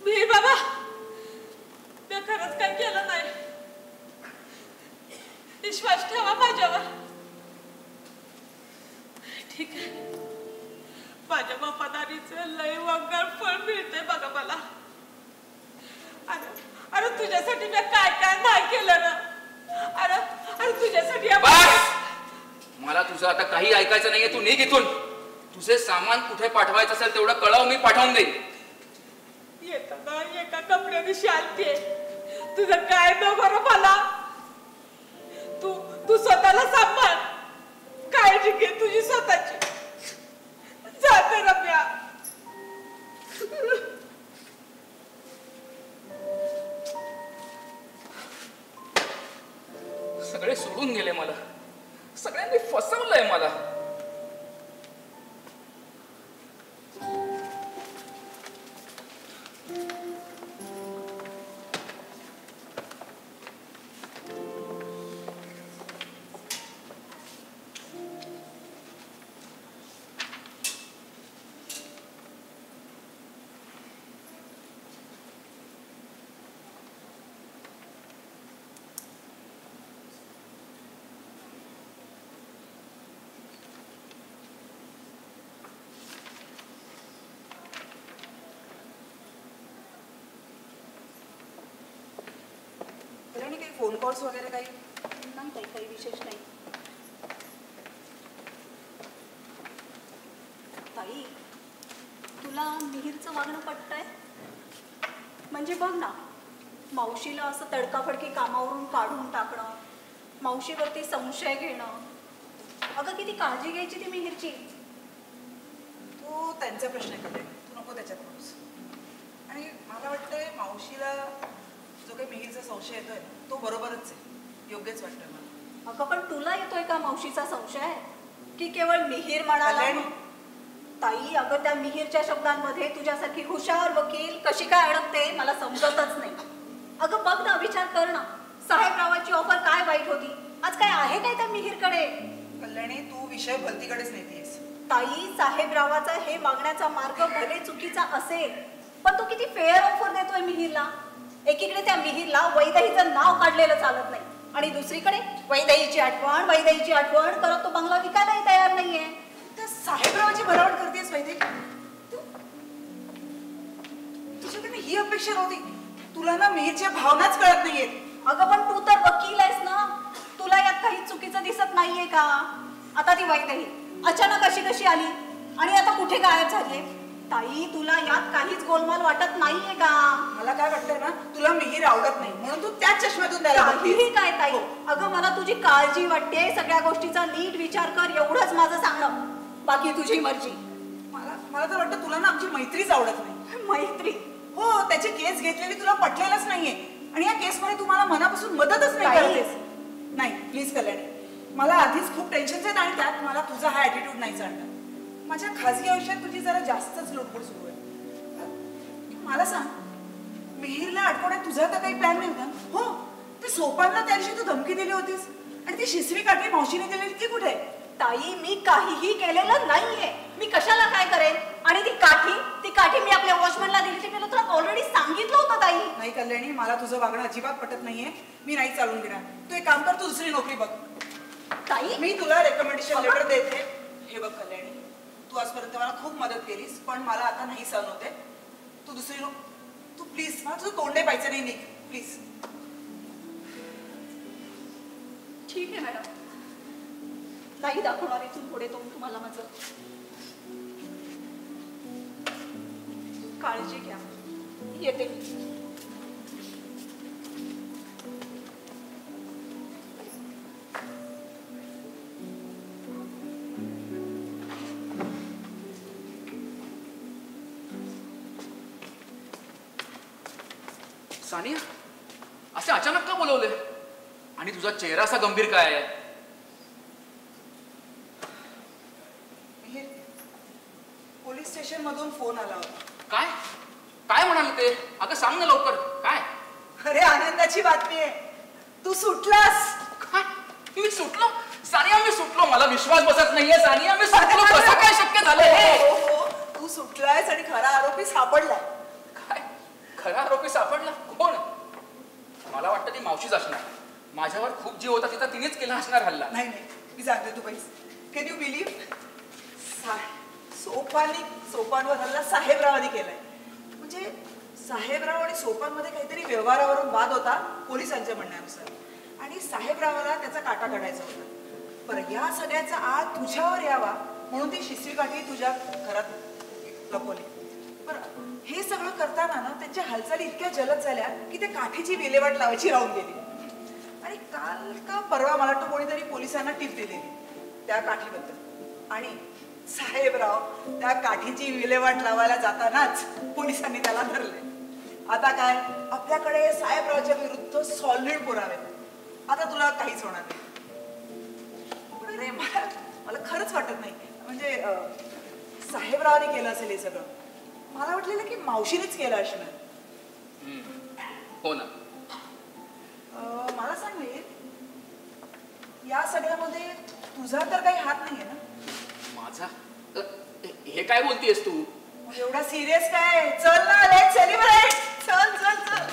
मीर बाबा, मी खरंच काय केलं नाही. विश्वास ठेवा माझ्यावर. ठीक आहे, माझ्या वफादारीचं लय वंगाळ फळ मिळते बघा मला. अरे तुझ्यासाठी मी काय काय नाही केलं ना. अरे तुझ्यासाठी मला तुझं आता काही ऐकायचं नाहीये. तू निघ इथून. तुझे सामान कुठे पाठवायचं असेल तेवढं कळव, मी पाठवून देईन. येताना एका कपड्याने शांती. तुझं काय बरं मला. तू स्वतःला सांभाळ, काळजी घे तुझी स्वतःची. जाते रम्या. सगळे सोडून गेले मला. सगळ्यांनी फसवलंय मला. काही फोन कॉल्स वगैरे काही नाही, काही विशेष नाही. ताई, तुला मिहीरचं वागणं पटतंय? म्हणजे बघ ना, मावशीला असं तडकाफडकी कामावरून काढून टाकणं, मावशीवरती संशय घेणं. अगं किती काळजी घ्यायची ती मिहीरची. तो त्यांचा प्रश्न आहे का, तू नको त्याच्यात बोलूस. आणि मला वाटतंय मावशीला जो काही मिहीरचा संशय येतोय तो बरोबरच आहे, योग्यच वाटतंय मला. अगं पण तुला येतोय का मावशीचा संशय, की केवळ मिहीर म्हणाला? ताई, अगं त्या मिहीरच्या शब्दांमध्ये तुझ्यासारखी हुशार वकील कशी काय अडकते मला समजतच नाही. अगं बघ ना, विचार कर ना, साहेबरावाची ऑफर काय वाईट होती. आज काय आहे काय त्या मिहीरकडे? कल्याणी, तू विषय भलतीकडेच नेतेस. ताई, साहेबरावाचा हे मागण्याचा मार्ग भले चुकीचा असेल, पण तो किती फेअर ऑफर देतोय मिहीरला. एकीकडे त्या मिहीरला वैदेहीचं नाव काढलेलं चालत नाही, आणि दुसरीकडे वैदेहीची आठवण करत तो बंगला विकायलाही तयार नाहीये. त्या साहेबरावाची भरावट करतेस वैदेही. तुझ्याकडे ही अपेक्षा नव्हती. तुला ना मिहीरच्या भावनाच कळत नाहीयेत. अगं पण तू तर वकील आहेस ना, तुला यात काही चुकीचं दिसत नाहीये का? आता ती वैदेही अचानक अशी कशी आली आणि आता कुठे गायब झालीये? ताई, तुला यात काहीच गोलमाल वाटत नाहीये का? मला काय वाटतंय ना, तुला मिहीर आवडत नाही म्हणून तू त्याच चष्म्यातून द्यायला काहीही काय ताई. अगं मला तुझी काळजी वाटते. सगळ्या गोष्टीचा नीट विचार कर, एवढंच माझं सांगणं. बाकी तुझी मर्जी. मला तर वाटतं तुला ना आमची मैत्रीच आवडत नाही. मैत्री? हो, त्याची केस घेतलेली तुला पटलेलंच नाहीये, आणि या केसमध्ये तू मला मनापासून मदतच नाही करतेस. नाही प्लीज कल्याणी, मला आधीच खूप टेन्शन आहेत आणि त्यात मला तुझा हा ॲटिट्यूड नाही चालणार. माझ्या खाजगी आयुष्यात तुझी जरा जास्तच लोटपोट सुरू आहे. मला सांग, मिहीरला अडकवण्यात तुझा तर काही प्लॅन नाही होता? हो, ते सोपानला त्या दिवशी तू धमकी दिली होतीस, आणि ती शिसवी काठी मावशीने दिलेली ती कुठे आहे? ताई, मी काहीही केलेलं नाहीये. मी कशाला काय करेन? आणि ती काठी मी आपल्या वॉचमॅनला दिली. ती मी तुला ऑलरेडी सांगितलं होतं ताई. ताई. नाही कल्याणी, मला तुझं वागणं अजिबात पटत नाहीये. मी नाही चालून घेणार. तू एक काम कर, तू दुसरी नोकरी बघ. ताई मी तुला रेकमेंडेशन लेटर देते. हे बघ कल्याणी, तू आजपर्यंत मला खूप मदत केलीस, पण मला आता नाही सहन होते. तू दुसरी तू प्लीज, मला तुझं तोंडे पाहिजे नाही, निघ प्लीज. ठीक आहे मॅडम, नाही दाखवणार इथून पुढे तुम्हाला माझं. काळजी घ्या, येते मी. सानिया, असे अचानक का बोलवले? आणि तुझा चेहरा असा गंभीर काय आहे? पोलीस स्टेशन मधून फोन आला होता. काय काय म्हणाले ते? अगं सांग ना लवकर. काय? अरे आनंदाची बातमी आहे, तू सुटलास. काय? मी सुटलो? सानिया मी सुटलो? मला विश्वास बसत नाहीये सानिया, मी सुटलो. कसं काय शक्य झालं हे? हो, तू सुटलायस आणि खरा आरोपी सापडला. काय? खरा आरोपी सापडला? कोण? मला वाटतं ती मावशीच असणार. माझ्यावर खूप जीव होता तिचा, तिनेच केला असणार हल्ला. नाही नाही, मी सांगते तू पैस. Can you believe? सोपानवर हल्ला साहेबरावांनी केलाय. म्हणजे साहेबराव आणि सोपानमध्ये काहीतरी व्यवहारावरून वाद होता पोलिसांच्या म्हणण्यानुसार, आणि साहेबरावाला त्याचा काटा काढायचा होता. बरं, या सगळ्याचा आळ तुझ्यावर यावा म्हणून ती शिसवी काठी तुझ्या घरात लपवली. बरं, हे सगळं करताना ना त्यांच्या हालचाली इतक्या जलद झाल्या की ते काठीची विल्हेवाट लावायची राहून गेली. आणि काल का परवा मला वाटतं कोणीतरी पोलिसांना टीप दिलेली त्या काठीबद्दल, आणि साहेबराव त्या काठीची विल्हेवाट लावायला जातानाच पोलिसांनी त्याला धरले. आता काय, आपल्याकडे साहेबरावच्या विरुद्ध सॉलिड पुरावे. आता तुला काहीच होणार नाही. पण अरे मला खरंच वाटत नाही, म्हणजे साहेबरावांनी केलं असेल हे सगळं. मला वाटलेलं की मावशीनेच केलं असणार. हो ना. मला सांग, या सगळ्यामध्ये तुझा तर काही हात नाहीये ना? माझा? हे काय बोलतेस तू? एवढा सिरियस काय? चल ना, लेट्स सेलिब्रेट. चल चल चल.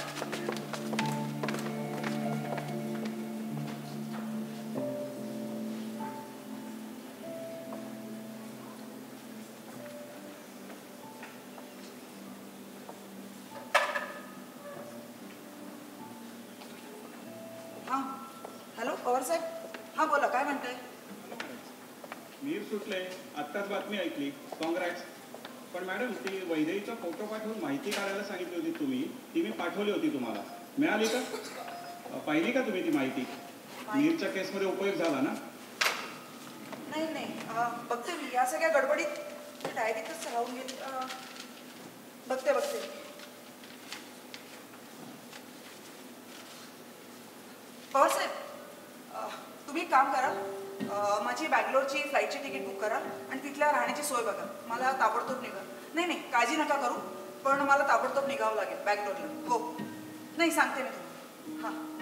हा, हॅलो पवार साहेब. हा बोला, काय म्हणताय? मीर सुटले, आत्ताच बातमी ऐकली. कॉंग्रॅट्स. पण मॅडम, ती वैदेहीचा फोटो पाठवून माहिती काढायला सांगितली होती तुम्ही, ती मी पाठवली होती तुम्हाला. मिळाली का? पाहिली का तुम्ही ती माहिती? मीरच्या केसमध्ये उपयोग झाला ना? नाही नाही, बघते मी. या सगळ्या गडबडीत डायरीतच राहून गेली. बघते. पवार साहेब, तुम्ही काम करा, माझी बँगलोरची फ्लाईटची तिकीट बुक करा आणि तिथल्या राहण्याची सोय बघा. मला ताबडतोब निघा. नाही काळजी नका करू, पण मला ताबडतोब निघावं लागेल बँगलोरला. हो, नाही सांगते मी तुम्हाला. हां.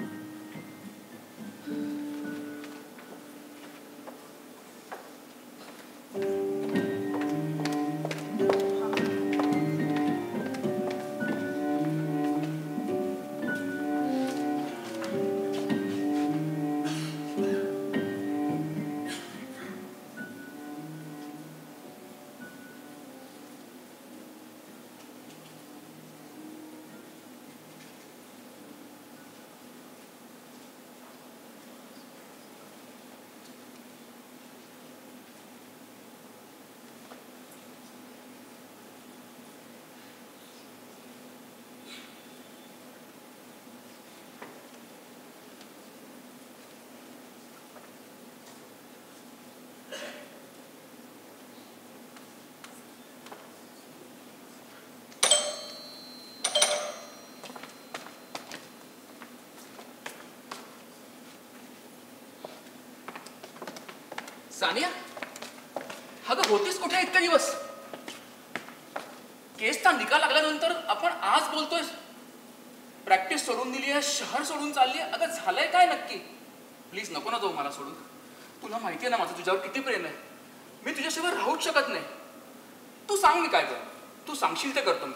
सानिया, अगं होतीस कुठे इतके दिवस? केसचा निकाल लागल्यानंतर आपण आज बोलतोय. प्रॅक्टिस सोडून दिली आहे, शहर सोडून चालली आहे. अगं झालंय काय नक्की? प्लीज नको ना जाऊ मला सोडून. तुला माहिती आहे ना माझं तुझ्यावर किती प्रेम आहे. मी तुझ्याशिवाय राहूच शकत नाही. तू सांग मी काय करू. तू सांगशील ते करतो मी.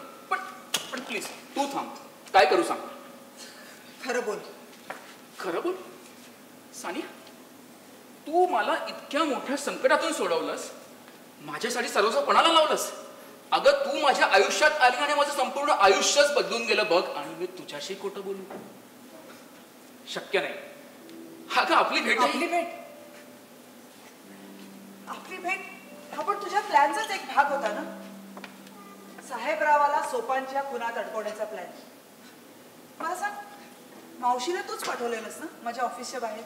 पण प्लीज तू थांब. काय करू सांग? खरं बोल. खरं बोल. सानिया, तू मला इतक्या मोठ्या संकटातून सोडवलंस, माझ्यासाठी सर्वस्व पणाला लावलंस. अगं तू माझ्या आयुष्यात आली आणि माझं संपूर्ण आयुष्यच बदलून गेलं बघ, आणि मी तुझ्याशी खोटं बोलू? शक्य नाही. अगं आपली भेट आपली भेट आपली भेट हा पण तुझ्या प्लॅनचाच एक भाग होता ना. साहेबरावाला सोपानच्या खुनात अडकवण्याचा प्लॅन. मला सांग, मावशीला तूच पाठवलेलंस ना माझ्या ऑफिसच्या बाहेर.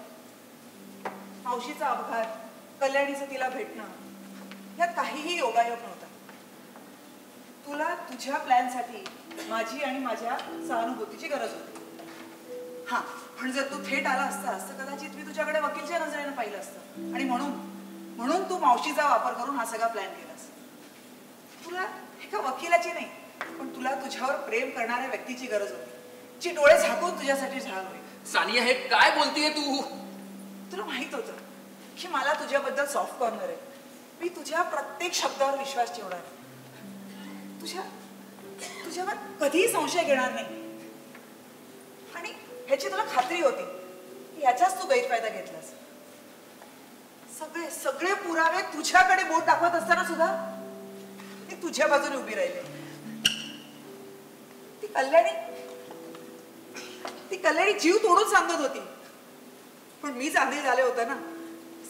मावशीचा अपघात, कल्याणीचं तिला भेटणं, यात काहीही योगायोग नव्हता. तुला तुझ्या प्लॅनसाठी माझी आणि माझ्या सहानुभूतीची गरज होती. हा, पण जर तू थेट आला असतास तर कदाचित मी तुझ्याकडे वकीलच्या नजरेनं पाहिलं असतं, आणि म्हणून तू मावशीचा वापर करून हा सगळा प्लॅन केलास. तुला एका वकिलाची नाही, पण तुला तुझ्यावर प्रेम करणाऱ्या व्यक्तीची गरज होती, जी डोळे झाकून तुझ्यासाठी झाड होईल. सानिया, हे काय बोलतीये तू? तुला माहित होतं की मला तुझ्याबद्दल सॉफ्ट कॉर्नर आहे. मी तुझ्या प्रत्येक शब्दावर विश्वास ठेवणार आहे. तुझ्यावर कधीही संशय घेणार नाही. आणि ह्याची तुला खात्री होती की याचाच तू गैरफायदा घेतलास. सगळे पुरावे तुझ्याकडे बोट दाखवत असताना सुद्धा मी तुझ्या बाजूने उभी राहिले. ती कल्याणी जीव तोडून सांगत होती, पण मी चांगली झाले होता ना.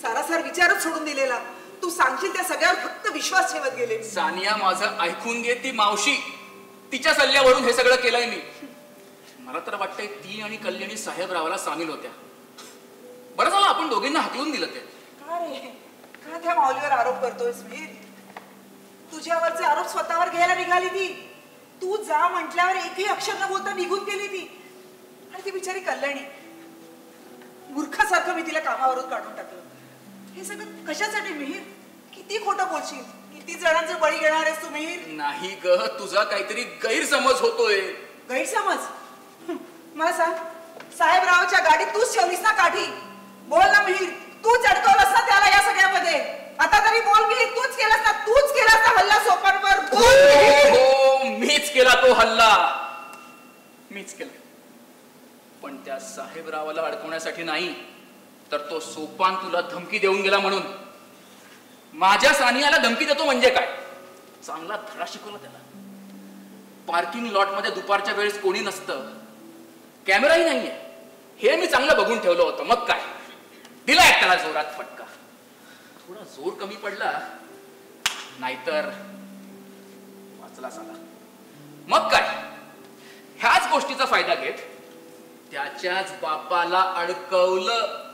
सारासार विचारच सोडून दिलेला. तू सांगशील त्या सगळ्यावर फक्त विश्वास ठेवत गेले. सानिया, माझं ऐकून घे. ती मावशी, तिच्या सल्ल्यावरून हे सगळं केलंय मी. मला तर वाटतंय ती आणि कल्याणी साहेबरावाला सामील होत्या. बरं झालं आपण दोघींना हाकलून दिलं ते. का रे, का त्या माऊलीवर आरोप करतोयस मीर? तुझ्यावरचे आरोप स्वतःवर घ्यायला निघाली ती. तू जा म्हटल्यावर एकही अक्षर न बोलता निघून गेली ती. आणि ती बिचारी कल्याणी, मूर्खासारखं मी तिला कामावरून काढून टाकलं. हे सगळं कशासाठी मिहीर? किती खोटं बोलशील? किती जणांचं बळी घेणार आहेस तू मिहीर? नाही ग, तुझा काहीतरी गैरसमज होतोय. गैरसमज? मला सांग, साहेबरावच्या गाडीत तूच ठेवलीस ना काठी? बोल ना मिहीर, तूच अडकवलंस ना त्याला या सगळ्यामध्ये. आता तरी बोल मिहीर, तूच केलास ना हल्ला सोपानवर? हो, मीच केला तो हल्ला. मीच केला. पण त्या साहेबरावाला अडकवण्यासाठी नाही, तर तो सोपान तुला धमकी देऊन गेला म्हणून. माझ्या सानियाला धमकी देतो म्हणजे काय? चांगला धडा शिकवला त्याला. पार्किंग लॉट मध्ये दुपारच्या वेळेस कोणी नसतं, कॅमेराही नाहीये, हे मी चांगलं बघून ठेवलं होतं. मग काय, दिला एक त्याला जोरात फटका. थोडा जोर कमी पडला, नाहीतर वाचला साला. मग काय, ह्याच गोष्टीचा फायदा घेत त्याच्याच बापाला अडकवलं.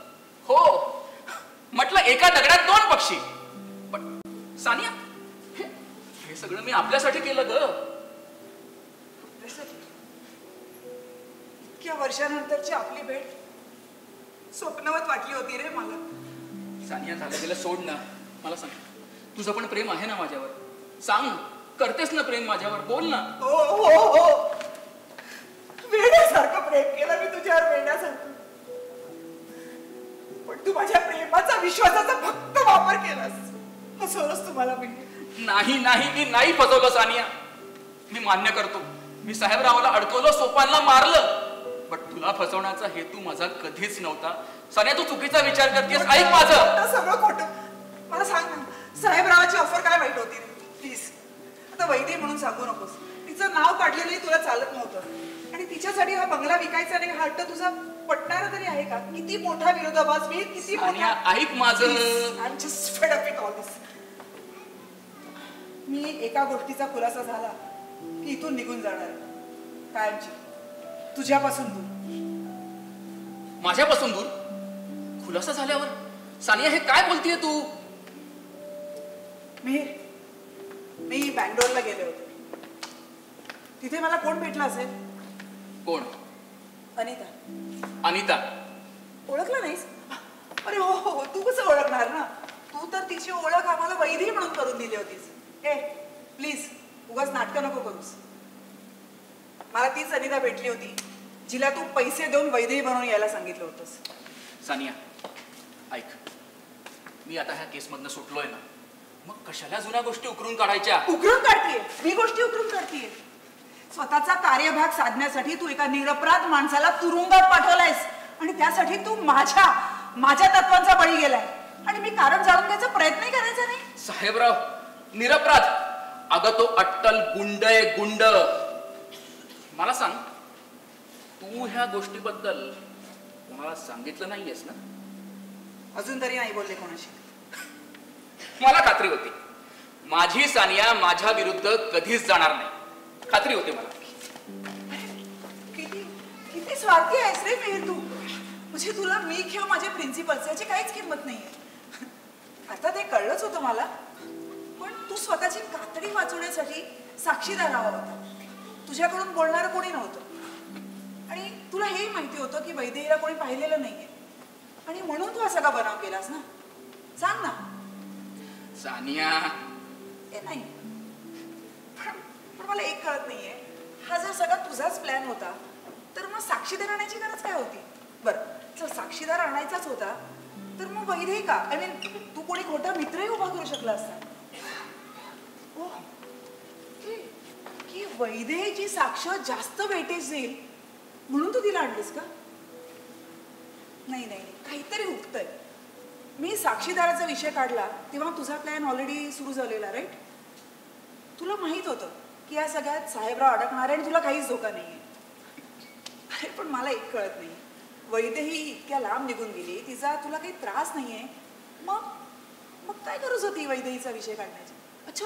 हो, म्हटलं एका दगडात दोन पक्षी. पण सानिया, हे सगळं मी आपल्यासाठी केलं ग. इतक्या वर्षानंतरची आपली भेट स्वप्नवत वाटली होती रे मला. सानिया, झालं गेलं सोड ना. मला सांग, तुझं पण प्रेम आहे ना माझ्यावर? सांग, करतेस ना प्रेम माझ्यावर? बोल ना. हो हो हो, वेड्यासारखं प्रेम केलं मी तुझ्यावर, वेड्यासारखं. पण तू माझ्या प्रेमाचा, विश्वासाचा फक्त वापर केलास. फसवलंस तुम्हाला मी. नाही नाही, मी नाही फसवलं सानिया. मी मान्य करतो, मी साहेबरावाला अडकवलं, सोपानला मारलं. पण तुला फसवण्याचा हेतू माझा कधीच नव्हता. सानिया, तू चुकीचा विचार करतेस. ऐक माझं. सगळं खोटं. मला सांग ना, साहेबरावाची ऑफर काय वाईट होती? प्लीज, आता वैद्य म्हणून सांगू नकोस. तिचं नाव काढलेलंही तुला चालत नव्हतं, आणि तिच्यासाठी हा बंगला विकायचा नाही हा हट्ट तुझा पटणारा तरी आहे का? किती मोठा विरोधाभास मी, किती मोठा. ऐक माझं. I am just fed up with all this. मी एका गोष्टीचा खुलासा झाला की इथून निघून जाणार कायमची. तुझ्यापासून दूर. माझ्यापासून दूर? खुलासा झाल्यावर? सानिया, हे काय बोलतीये तू? मी बँगलोरला गेले होते. तिथे मला कोण भेटला असेल? कोण? अनिता. अनिता? ओळखलं नाहीस? अरे हो हो, तू कसं ओळखणार ना. तू तर तिची ओळख आम्हाला वैधी म्हणून करून दिली होतीस. हे प्लीज, उगाच नाटकं नको करूस. मला तीच अनिता भेटली होती जिला तू पैसे देऊन वैधी बनवून यायला सांगितलं होतंस. सानिया, ऐक, मी आता ह्या केसमधनं सुटलोय ना, मग कशाला जुन्या गोष्टी उकरून काढायच्या? उकरून काढतीये? मी गोष्टी उकरून काढतीये? स्वतःचा कार्यभाग साधण्यासाठी तू एका निरपराध माणसाला तुरुंगात पाठवलायस आणि त्यासाठी तू माझ्या तत्वांचा बळी गेलाय आणि मी कारण जाणून घ्यायचा प्रयत्नही करायचा नाही. साहेबराव, निरपराध? अगं तो अट्टल गुंड आहे, गुंड. मला सांग, तू ह्या गोष्टीबद्दल कोणाला सांगितलं नाहीयेस ना? अजून तरी नाही बोलले कोणाशी. मला खात्री होती माझी सानिया माझ्या विरुद्ध कधीच जाणार नाही. खात्री होते मला. किती स्वार्थी आहेस रे मिहिर तू. म्हणजे तुला मी किंवा माझे प्रिन्सिपल्स याची काहीच किंमत नाहीये. आता ते कळलंच होतं मला, पण तू स्वतःची कातडी वाचवण्यासाठी साक्षीदार हवा होता. तुझ्याकडून बोलणारं कोणी नव्हतं आणि तुला हेही माहिती होतं की वैदेहीला कोणी पाहिलेलं नाहीये आणि म्हणून तू असा का बनाव केलास ना? सांग ना. सानिया, ते नाही, पण मला एक कळत नाहीये, हा जर सगळा तुझाच प्लॅन होता तर मग साक्षीदार आणायची गरज काय होती? बरं, जर साक्षीदार आणायचाच होता तर मग वैदेही का? आय मीन तू कोणी खोटा मित्रही उभा करू शकला असता. की वैदेहीची साक्ष जास्त वेटेज देईल म्हणून तू तिला आणलीस का? नाही नाही, काहीतरी हुकतंय. मी साक्षीदाराचा विषय काढला तेव्हा तुझा प्लॅन ऑलरेडी सुरू झालेला, राईट? तुला माहित होतं की या सगळ्यात साहेबराव अडकणार आहे आणि तुला काहीच धोका नाहीये. अरे पण मला एक कळत नाही, वैदेही इतक्या लांब निघून गेली, तिचा तुला काही त्रास नाहीये, मग काय गरज होती वैदेहीचा विषय काढण्याची? अच्छा,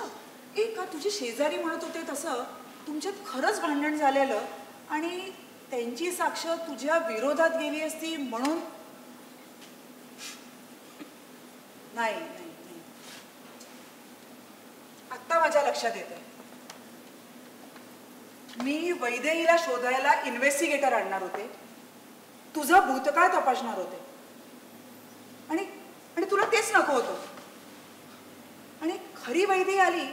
का तुझे शेजारी म्हणत होते तसं तुमच्यात खरंच भांडण झालेलं आणि त्यांची साक्ष तुझ्या विरोधात गेली असती म्हणून? नाही नाही नाही, आत्ता माझ्या लक्षात येतंय. मी वैदेहीला शोधायला इन्व्हेस्टिगेटर आणणार होते, तुझा भूतकाळ तपासणार होते आणि तुला तेच नको होतं. आणि खरी वैदेही आली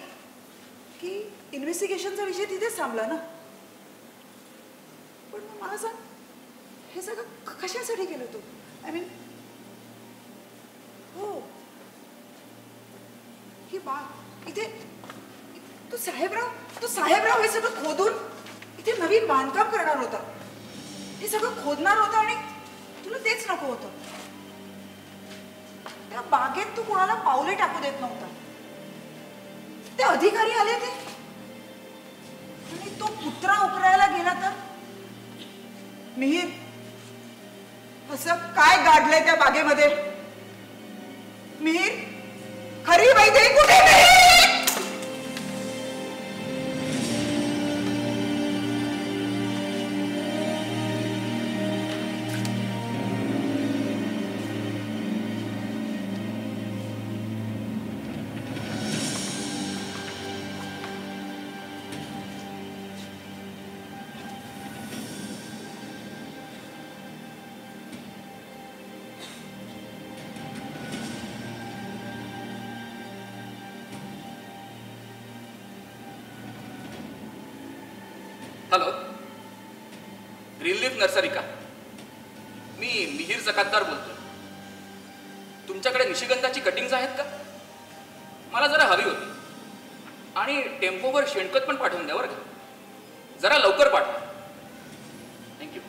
की इन्व्हेस्टिगेशनचा विषय तिथेच थांबला ना. पण मला सांग, हे सगळं कशासाठी केलं तू? आय मीन, हो, ही बाग इथे, तू साहेबराव हे सगळं खोदून इथे नवीन बांधकाम करणार होता, हे सगळं खोदणार होता आणि तुला तेच नको होतं. त्या बागेत तू कोणाला पावले टाकू देत नव्हता. ते अधिकारी आले ते आणि तो कुत्रा उकरायला गेला तर? मिहिर, असं काय गाडलंय त्या बागेमध्ये? मिहिर, खरी वैदेही कुठे? हॅलो, ग्रीन लीफ नर्सरी का? मी मिहिर जकातदार बोलतोय. तुमच्याकडे निशिगंधाची कटिंग्स आहेत का? मला जरा हवी होती आणि टेम्पोवर शेणखत पण पाठवून द्या बरं का. जरा लवकर पाठवा. थँक्यू.